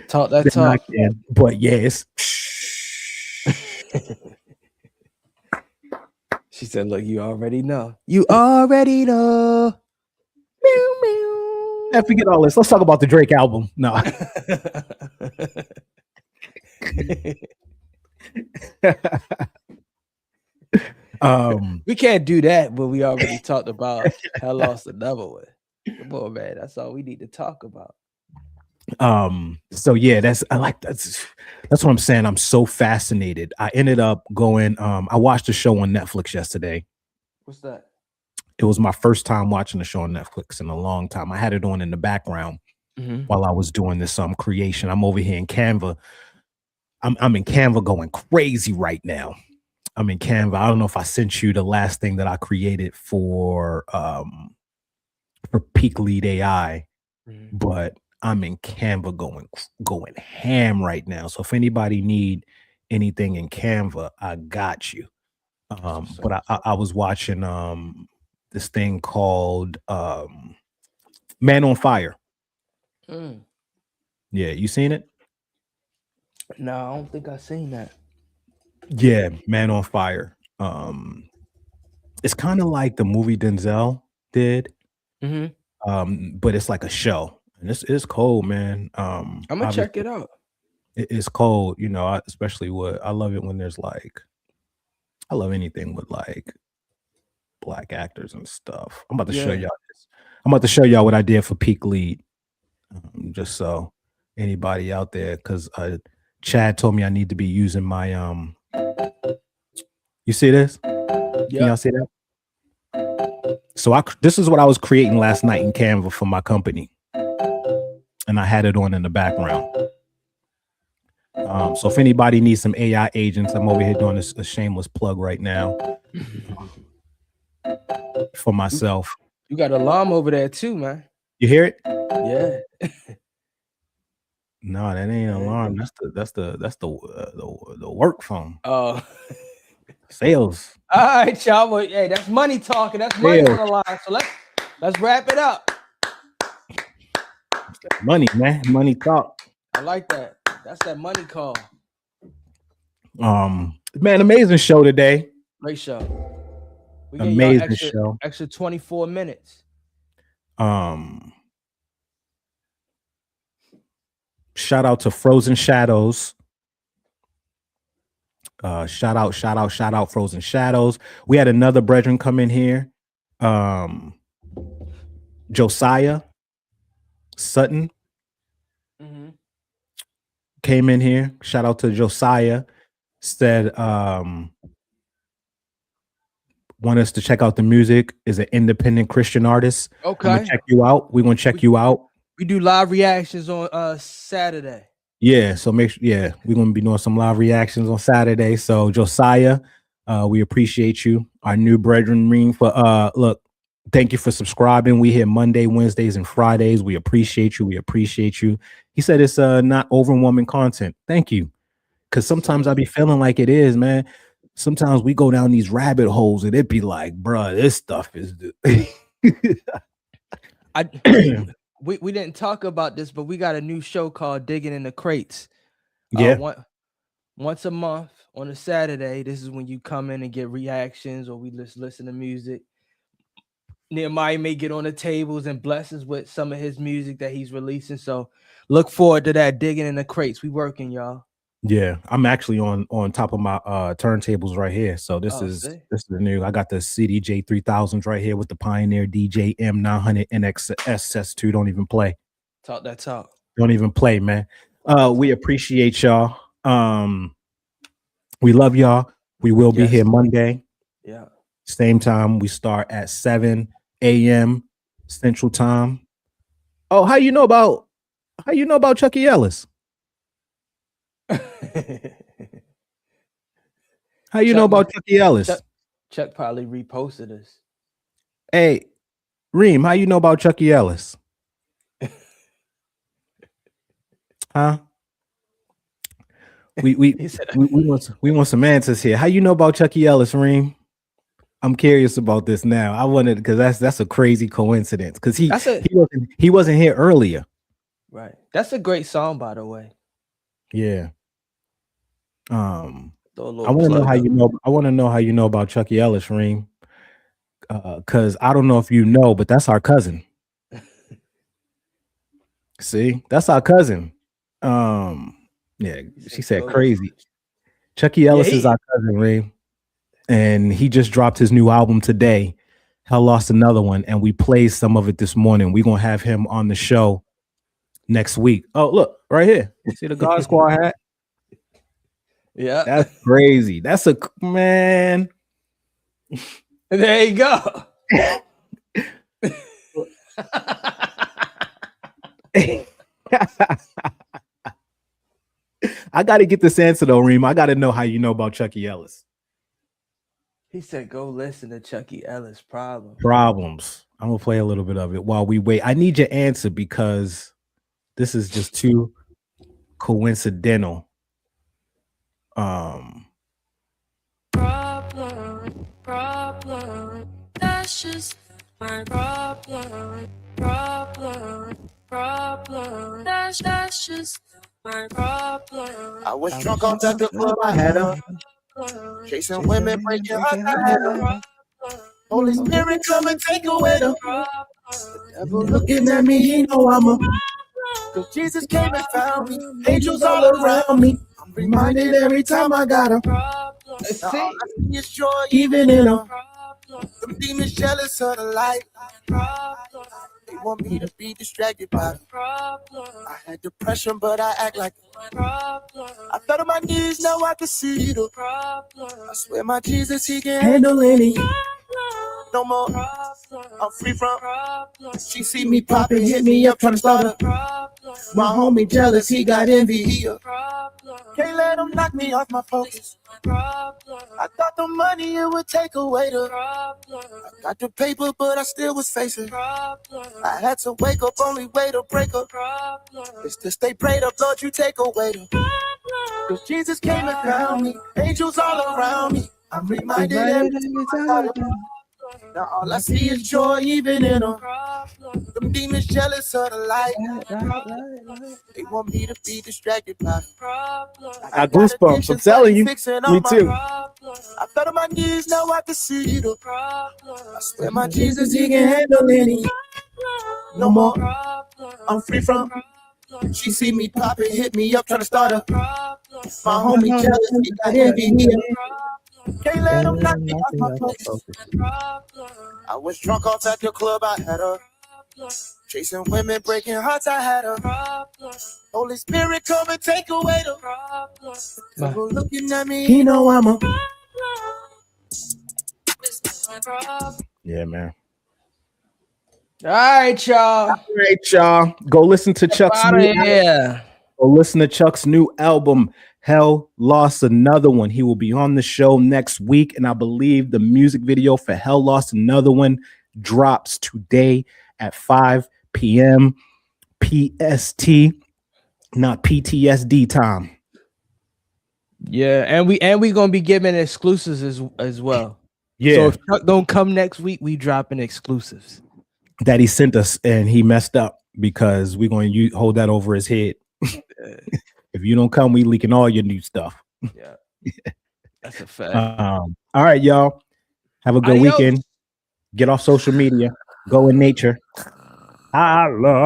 Talk that talk. But yes. She said, look, you already know. You already know. Meow, meow. Yeah, forget all this. Let's talk about the Drake album. No. We can't do that, but we already talked about how lost the devil was. Come on, man. That's all we need to talk about. So yeah, that's what I'm saying. I'm so fascinated. I ended up going, I watched a show on Netflix yesterday. What's that? It was my first time watching a show on Netflix in a long time. I had it on in the background while I was doing this creation. I'm over here in Canva. I'm in Canva going crazy right now. I'm in Canva. I don't know if I sent you the last thing that I created for Peak Lead AI, but I'm in Canva going ham right now. So if anybody need anything in Canva, I got you. But I was watching this thing called Man on Fire. Yeah, you seen it? No, I don't think I've seen that. Yeah, Man on Fire. It's kind of like the movie Denzel did, but it's like a show. And it's cold, man. I'm gonna check it out. It's cold, especially I love it when there's like, I love anything with like black actors and stuff. I'm about to show y'all this. I'm about to show y'all what I did for Peak Lead, just so anybody out there, because Chad told me I need to be using my you see this? Can y'all see that? So this is what I was creating last night in Canva for my company. And I had it on in the background. So if anybody needs some AI agents, I'm over here doing a shameless plug right now for myself. You got a llama over there too, man. You hear it? Yeah. No, that ain't an alarm. That's the work phone. Oh. Sales. All right, y'all. Well, hey, that's money talking. That's money on the line. So let's wrap it up. Money, man. Money talk. I like that. That's that money call. Man, amazing show today. Great show. We Amazing show. Extra 24 minutes. Shout out to Frozen Shadows. Shout out Frozen Shadows. We had another brethren come in here. Josiah Sutton came in here. Shout out to Josiah. Said want us to check out the music. Is an independent Christian artist. Okay. I'm gonna check you out. We're gonna check you out. We do live reactions on Saturday. Yeah, so make sure, we're gonna be doing some live reactions on Saturday. So Josiah, we appreciate you. Our new brethren ring for look, thank you for subscribing. We hit Monday, Wednesdays, and Fridays. We appreciate you. He said it's not overwhelming content. Thank you. Cause sometimes I be feeling like it is, man. Sometimes we go down these rabbit holes and it be like, bruh, this stuff is We didn't talk about this, but we got a new show called Digging in the Crates. Once a month on a Saturday. This is when you come in and get reactions, or we just listen to music. Nehemiah may get on the tables and bless us with some of his music that he's releasing. So look forward to that. Digging in the Crates. We working, y'all. Yeah, I'm actually on top of my turntables right here. So this is the new. I got the CDJ 3000s right here with the Pioneer DJ M900 NXS2. Don't even play. Talk that talk. Don't even play, man. We appreciate y'all. We love y'all. We will be here Monday. Yeah. Same time. We start at 7 a.m. Central Time. Oh, how you know about Chucky Ellis? How you know about Chucky Ellis? Chuck probably reposted us. Hey, Reem, how you know about Chucky Ellis? Huh? We want some answers here. How you know about Chucky Ellis, Reem? I'm curious about this now. I wanted, because that's a crazy coincidence. Because he wasn't here earlier. Right. That's a great song, by the way. Yeah. I want to know how you know. I want to know how you know about Chucky Ellis, Reem. Because I don't know if you know, but that's our cousin. See, that's our cousin. Yeah, she said crazy. Chucky Ellis is our cousin, Reem, and he just dropped his new album today. Hell Lost Another One, and we played some of it this morning. We're gonna have him on the show next week. Oh, look right here. See the God Squad hat? Yeah, that's crazy. That's a man. There you go. I got to get this answer though, Reem. I got to know how you know about Chucky Ellis. He said, "Go listen to Chucky Ellis Problems." I'm gonna play a little bit of it while we wait. I need your answer because this is just too coincidental. Problem. That's just my problem. That's just my problem. I was drunk on the club, I had a chasing women, breaking hearts. Holy Spirit, come and take away the devil looking at me, he know I'm a. Cause Jesus came and found me, angels all around me. I'm reminded every time I got a. All I see is joy, even in a. Them demons jealous of the light. They want me to be distracted by them. I had depression, but I act like I fell on my knees, now I can see the I swear my Jesus, he can handle any. No more. I'm free from. She see me popping, hit me up, trying to start up. My homie jealous, he got envy. Can't let him knock me off my focus. I thought the money it would take away the problem. I got the paper, but I still was facing problem. I had to wake up, only way to break up problem. It's to stay prayed up, Lord, you take away the problem. Cause Jesus came and found me, angels all around me. I'm reminded every time. Now all I see is joy, even in them. Them demons jealous of the light. They want me to be distracted by I got goosebumps. I'm telling you. Me too. I fell on my knees, now I can see the problem. I swear my Jesus, he can handle any. No more. I'm free from. She see me popping, hit me up, trying to start a. My homie jealous, he got heavy here. Can't let him knock me off my focus. I was drunk off at the club, I had a chasing women, breaking hearts, I had a Holy Spirit come and take away the problem. Looking at me, he know I'm a yeah, man. All right, y'all. Go listen to Chuck's new album. Go listen to Chuck's new album, Hell Lost Another One. He will be on the show next week, and I believe the music video for Hell Lost Another One drops today at 5 p.m. PST, not PTSD time. Yeah, and we gonna be giving exclusives as well. Yeah. So if Chuck don't come next week, we dropping exclusives that he sent us, and he messed up because we're going to hold that over his head. If you don't come, we leaking all your new stuff. Yeah, that's a fact. All right, y'all. Have a good weekend. Get off social media. Go in nature. I love.